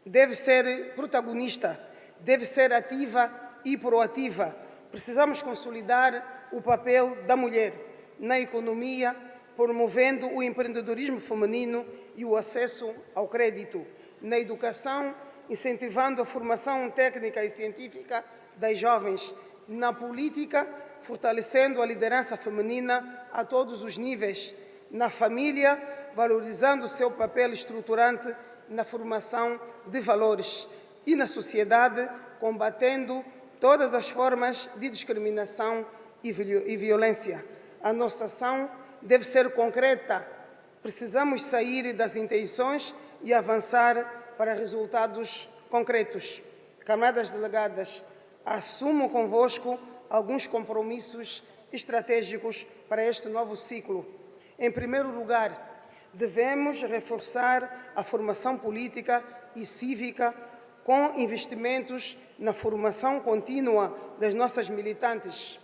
Deve ser protagonista, deve ser ativa e proativa. Precisamos consolidar o papel da mulher na economia, promovendo o empreendedorismo feminino e o acesso ao crédito. Na educação, incentivando a formação técnica e científica das jovens. Na política, fortalecendo a liderança feminina a todos os níveis. Na família, valorizando o seu papel estruturante na formação de valores. E na sociedade, combatendo todas as formas de discriminação e violência. A nossa ação deve ser concreta. Precisamos sair das intenções e avançar para resultados concretos. Camaradas delegadas, assumo convosco alguns compromissos estratégicos para este novo ciclo. Em primeiro lugar, devemos reforçar a formação política e cívica com investimentos na formação contínua das nossas militantes,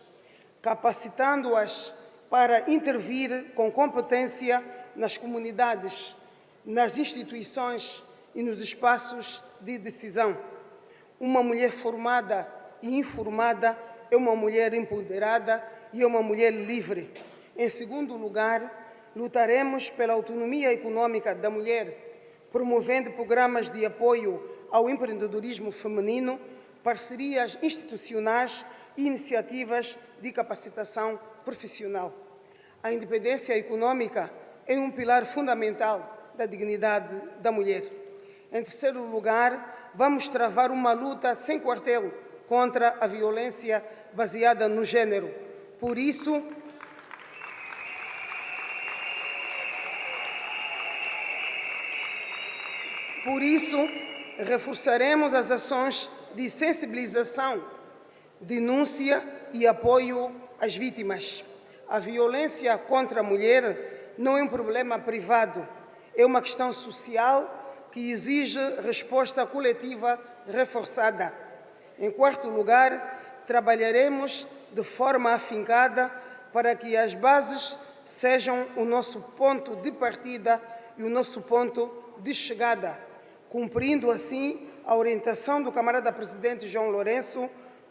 capacitando-as para intervir com competência nas comunidades, nas instituições e nos espaços de decisão. Uma mulher formada e informada é uma mulher empoderada e é uma mulher livre. Em segundo lugar, lutaremos pela autonomia econômica da mulher, promovendo programas de apoio ao empreendedorismo feminino, parcerias institucionais e iniciativas de capacitação profissional. A independência econômica é um pilar fundamental da dignidade da mulher. Em terceiro lugar, vamos travar uma luta sem quartel contra a violência baseada no gênero. Por isso, reforçaremos as ações de sensibilização, denúncia e apoio às vítimas. A violência contra a mulher não é um problema privado, é uma questão social que exige resposta coletiva reforçada. Em quarto lugar, trabalharemos de forma afincada para que as bases sejam o nosso ponto de partida e o nosso ponto de chegada, cumprindo assim a orientação do camarada presidente João Lourenço,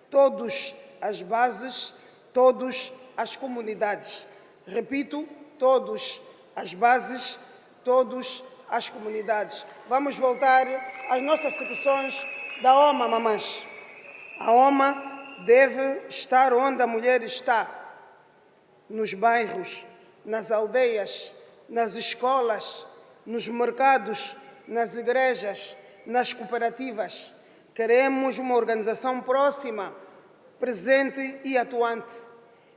todos as bases, todos as comunidades. Repito, todos as bases, todos às comunidades. Vamos voltar às nossas secções da OMA, mamães. A OMA deve estar onde a mulher está, nos bairros, nas aldeias, nas escolas, nos mercados, nas igrejas, nas cooperativas. Queremos uma organização próxima, presente e atuante.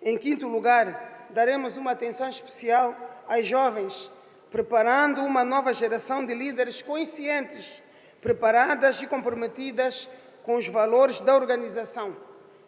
Em quinto lugar, daremos uma atenção especial às jovens, preparando uma nova geração de líderes conscientes, preparadas e comprometidas com os valores da organização,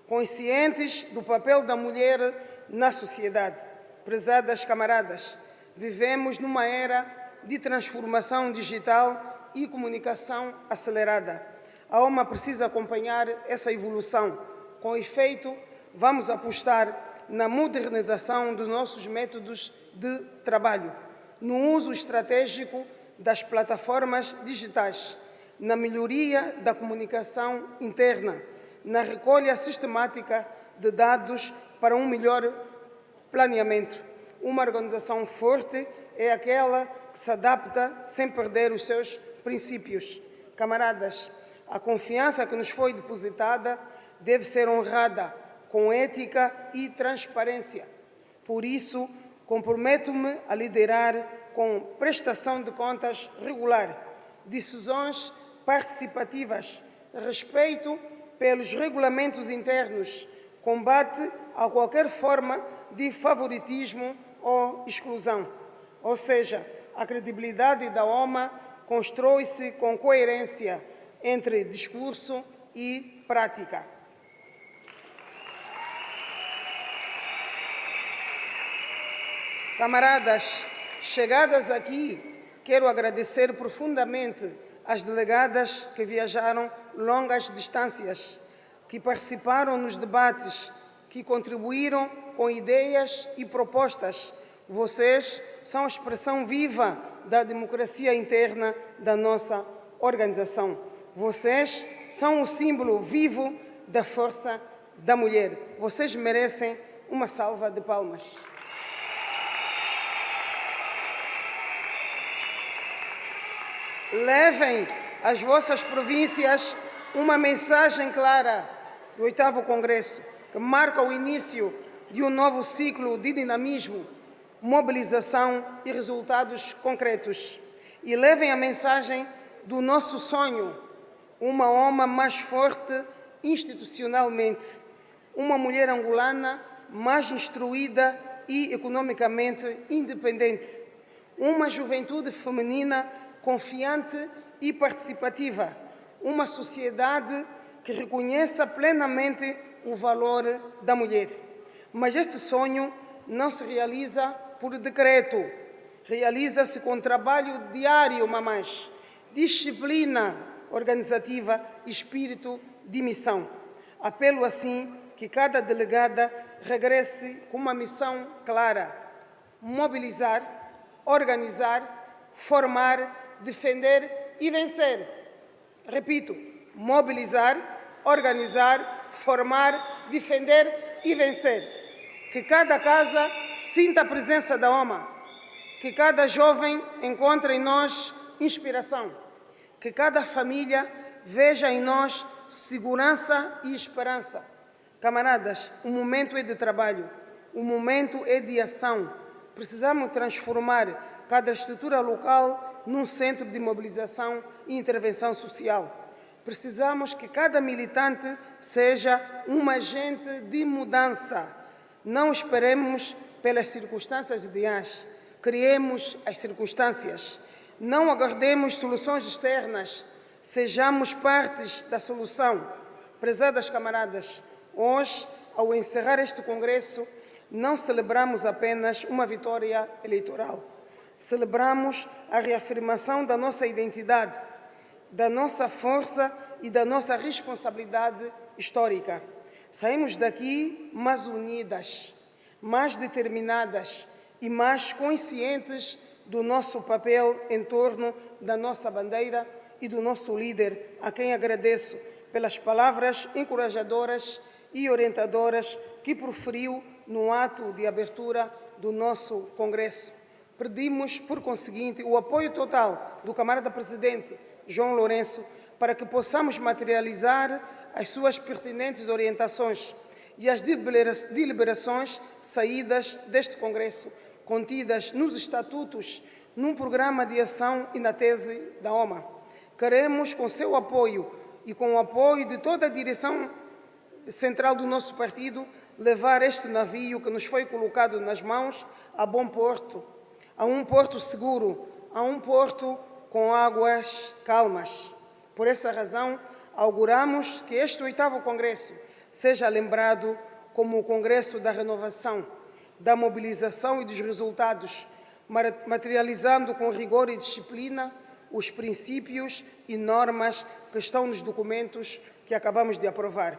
conscientes do papel da mulher na sociedade. Prezadas camaradas, vivemos numa era de transformação digital e comunicação acelerada. A OMA precisa acompanhar essa evolução. Com efeito, vamos apostar na modernização dos nossos métodos de trabalho, no uso estratégico das plataformas digitais, na melhoria da comunicação interna, na recolha sistemática de dados para um melhor planeamento. Uma organização forte é aquela que se adapta sem perder os seus princípios. Camaradas, a confiança que nos foi depositada deve ser honrada com ética e transparência. Por isso, comprometo-me a liderar com prestação de contas regular, decisões participativas, respeito pelos regulamentos internos, combate a qualquer forma de favoritismo ou exclusão. Ou seja, a credibilidade da OMA constrói-se com coerência entre discurso e prática. Camaradas, chegadas aqui, quero agradecer profundamente às delegadas que viajaram longas distâncias, que participaram nos debates, que contribuíram com ideias e propostas. Vocês são a expressão viva da democracia interna da nossa organização. Vocês são o símbolo vivo da força da mulher. Vocês merecem uma salva de palmas. Levem às vossas províncias uma mensagem clara do 8º Congresso, que marca o início de um novo ciclo de dinamismo, mobilização e resultados concretos. E levem a mensagem do nosso sonho, uma OMA mais forte institucionalmente, uma mulher angolana mais instruída e economicamente independente, uma juventude feminina confiante e participativa, uma sociedade que reconheça plenamente o valor da mulher. Mas este sonho não se realiza por decreto, realiza-se com trabalho diário, mamães, disciplina organizativa e espírito de missão. Apelo assim que cada delegada regresse com uma missão clara: mobilizar, organizar, formar, defender e vencer. Repito, mobilizar, organizar, formar, defender e vencer. Que cada casa sinta a presença da OMA, que cada jovem encontre em nós inspiração, que cada família veja em nós segurança e esperança. Camaradas, o momento é de trabalho, o momento é de ação. Precisamos transformar cada estrutura local num centro de mobilização e intervenção social. Precisamos que cada militante seja um agente de mudança. Não esperemos pelas circunstâncias ideais, criemos as circunstâncias. Não aguardemos soluções externas, sejamos partes da solução. Prezadas camaradas, hoje, ao encerrar este congresso, não celebramos apenas uma vitória eleitoral. Celebramos a reafirmação da nossa identidade, da nossa força e da nossa responsabilidade histórica. Saímos daqui mais unidas, mais determinadas e mais conscientes do nosso papel em torno da nossa bandeira e do nosso líder, a quem agradeço pelas palavras encorajadoras e orientadoras que proferiu no ato de abertura do nosso Congresso. Pedimos, por conseguinte, o apoio total do camarada presidente João Lourenço para que possamos materializar as suas pertinentes orientações e as deliberações saídas deste Congresso, contidas nos estatutos, num programa de ação e na tese da OMA. Queremos, com seu apoio e com o apoio de toda a direção central do nosso partido, levar este navio que nos foi colocado nas mãos a bom porto, a um porto seguro, a um porto com águas calmas. Por essa razão, auguramos que este 8º Congresso seja lembrado como o Congresso da renovação, da mobilização e dos resultados, materializando com rigor e disciplina os princípios e normas que estão nos documentos que acabamos de aprovar.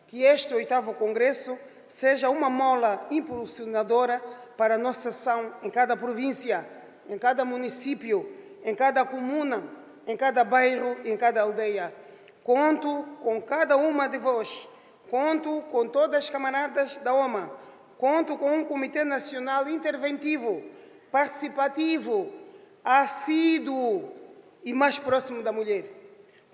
Que este 8º Congresso seja uma mola impulsionadora para a nossa ação em cada província, em cada município, em cada comuna, em cada bairro e em cada aldeia. Conto com cada uma de vós, conto com todas as camaradas da OMA, conto com um Comitê Nacional interventivo, participativo, assíduo e mais próximo da mulher.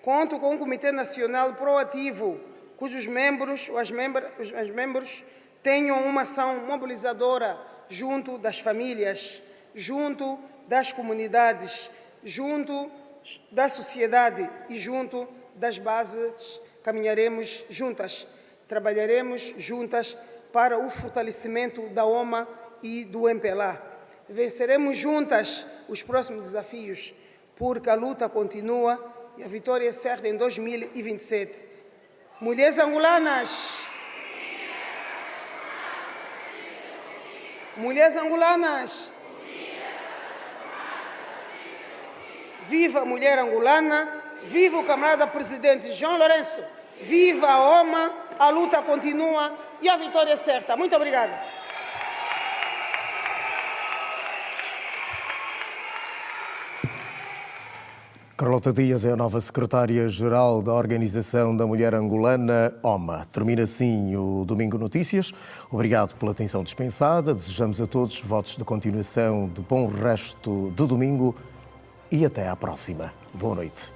Conto com um Comitê Nacional proativo, cujos membros ou os membros tenham uma ação mobilizadora junto das famílias, junto das comunidades, junto da sociedade e junto das bases. Caminharemos juntas, trabalharemos juntas para o fortalecimento da OMA e do MPLA. Venceremos juntas os próximos desafios, porque a luta continua e a vitória é certa em 2027. Mulheres angolanas! Mulheres angolanas! Viva a mulher angolana! Viva o camarada presidente João Lourenço! Viva a OMA! A luta continua e a vitória é certa. Muito obrigada. Carlota Dias é a nova secretária-geral da Organização da Mulher Angolana, OMA. Termina assim o Domingo Notícias. Obrigado pela atenção dispensada. Desejamos a todos votos de continuação de bom resto de domingo e até à próxima. Boa noite.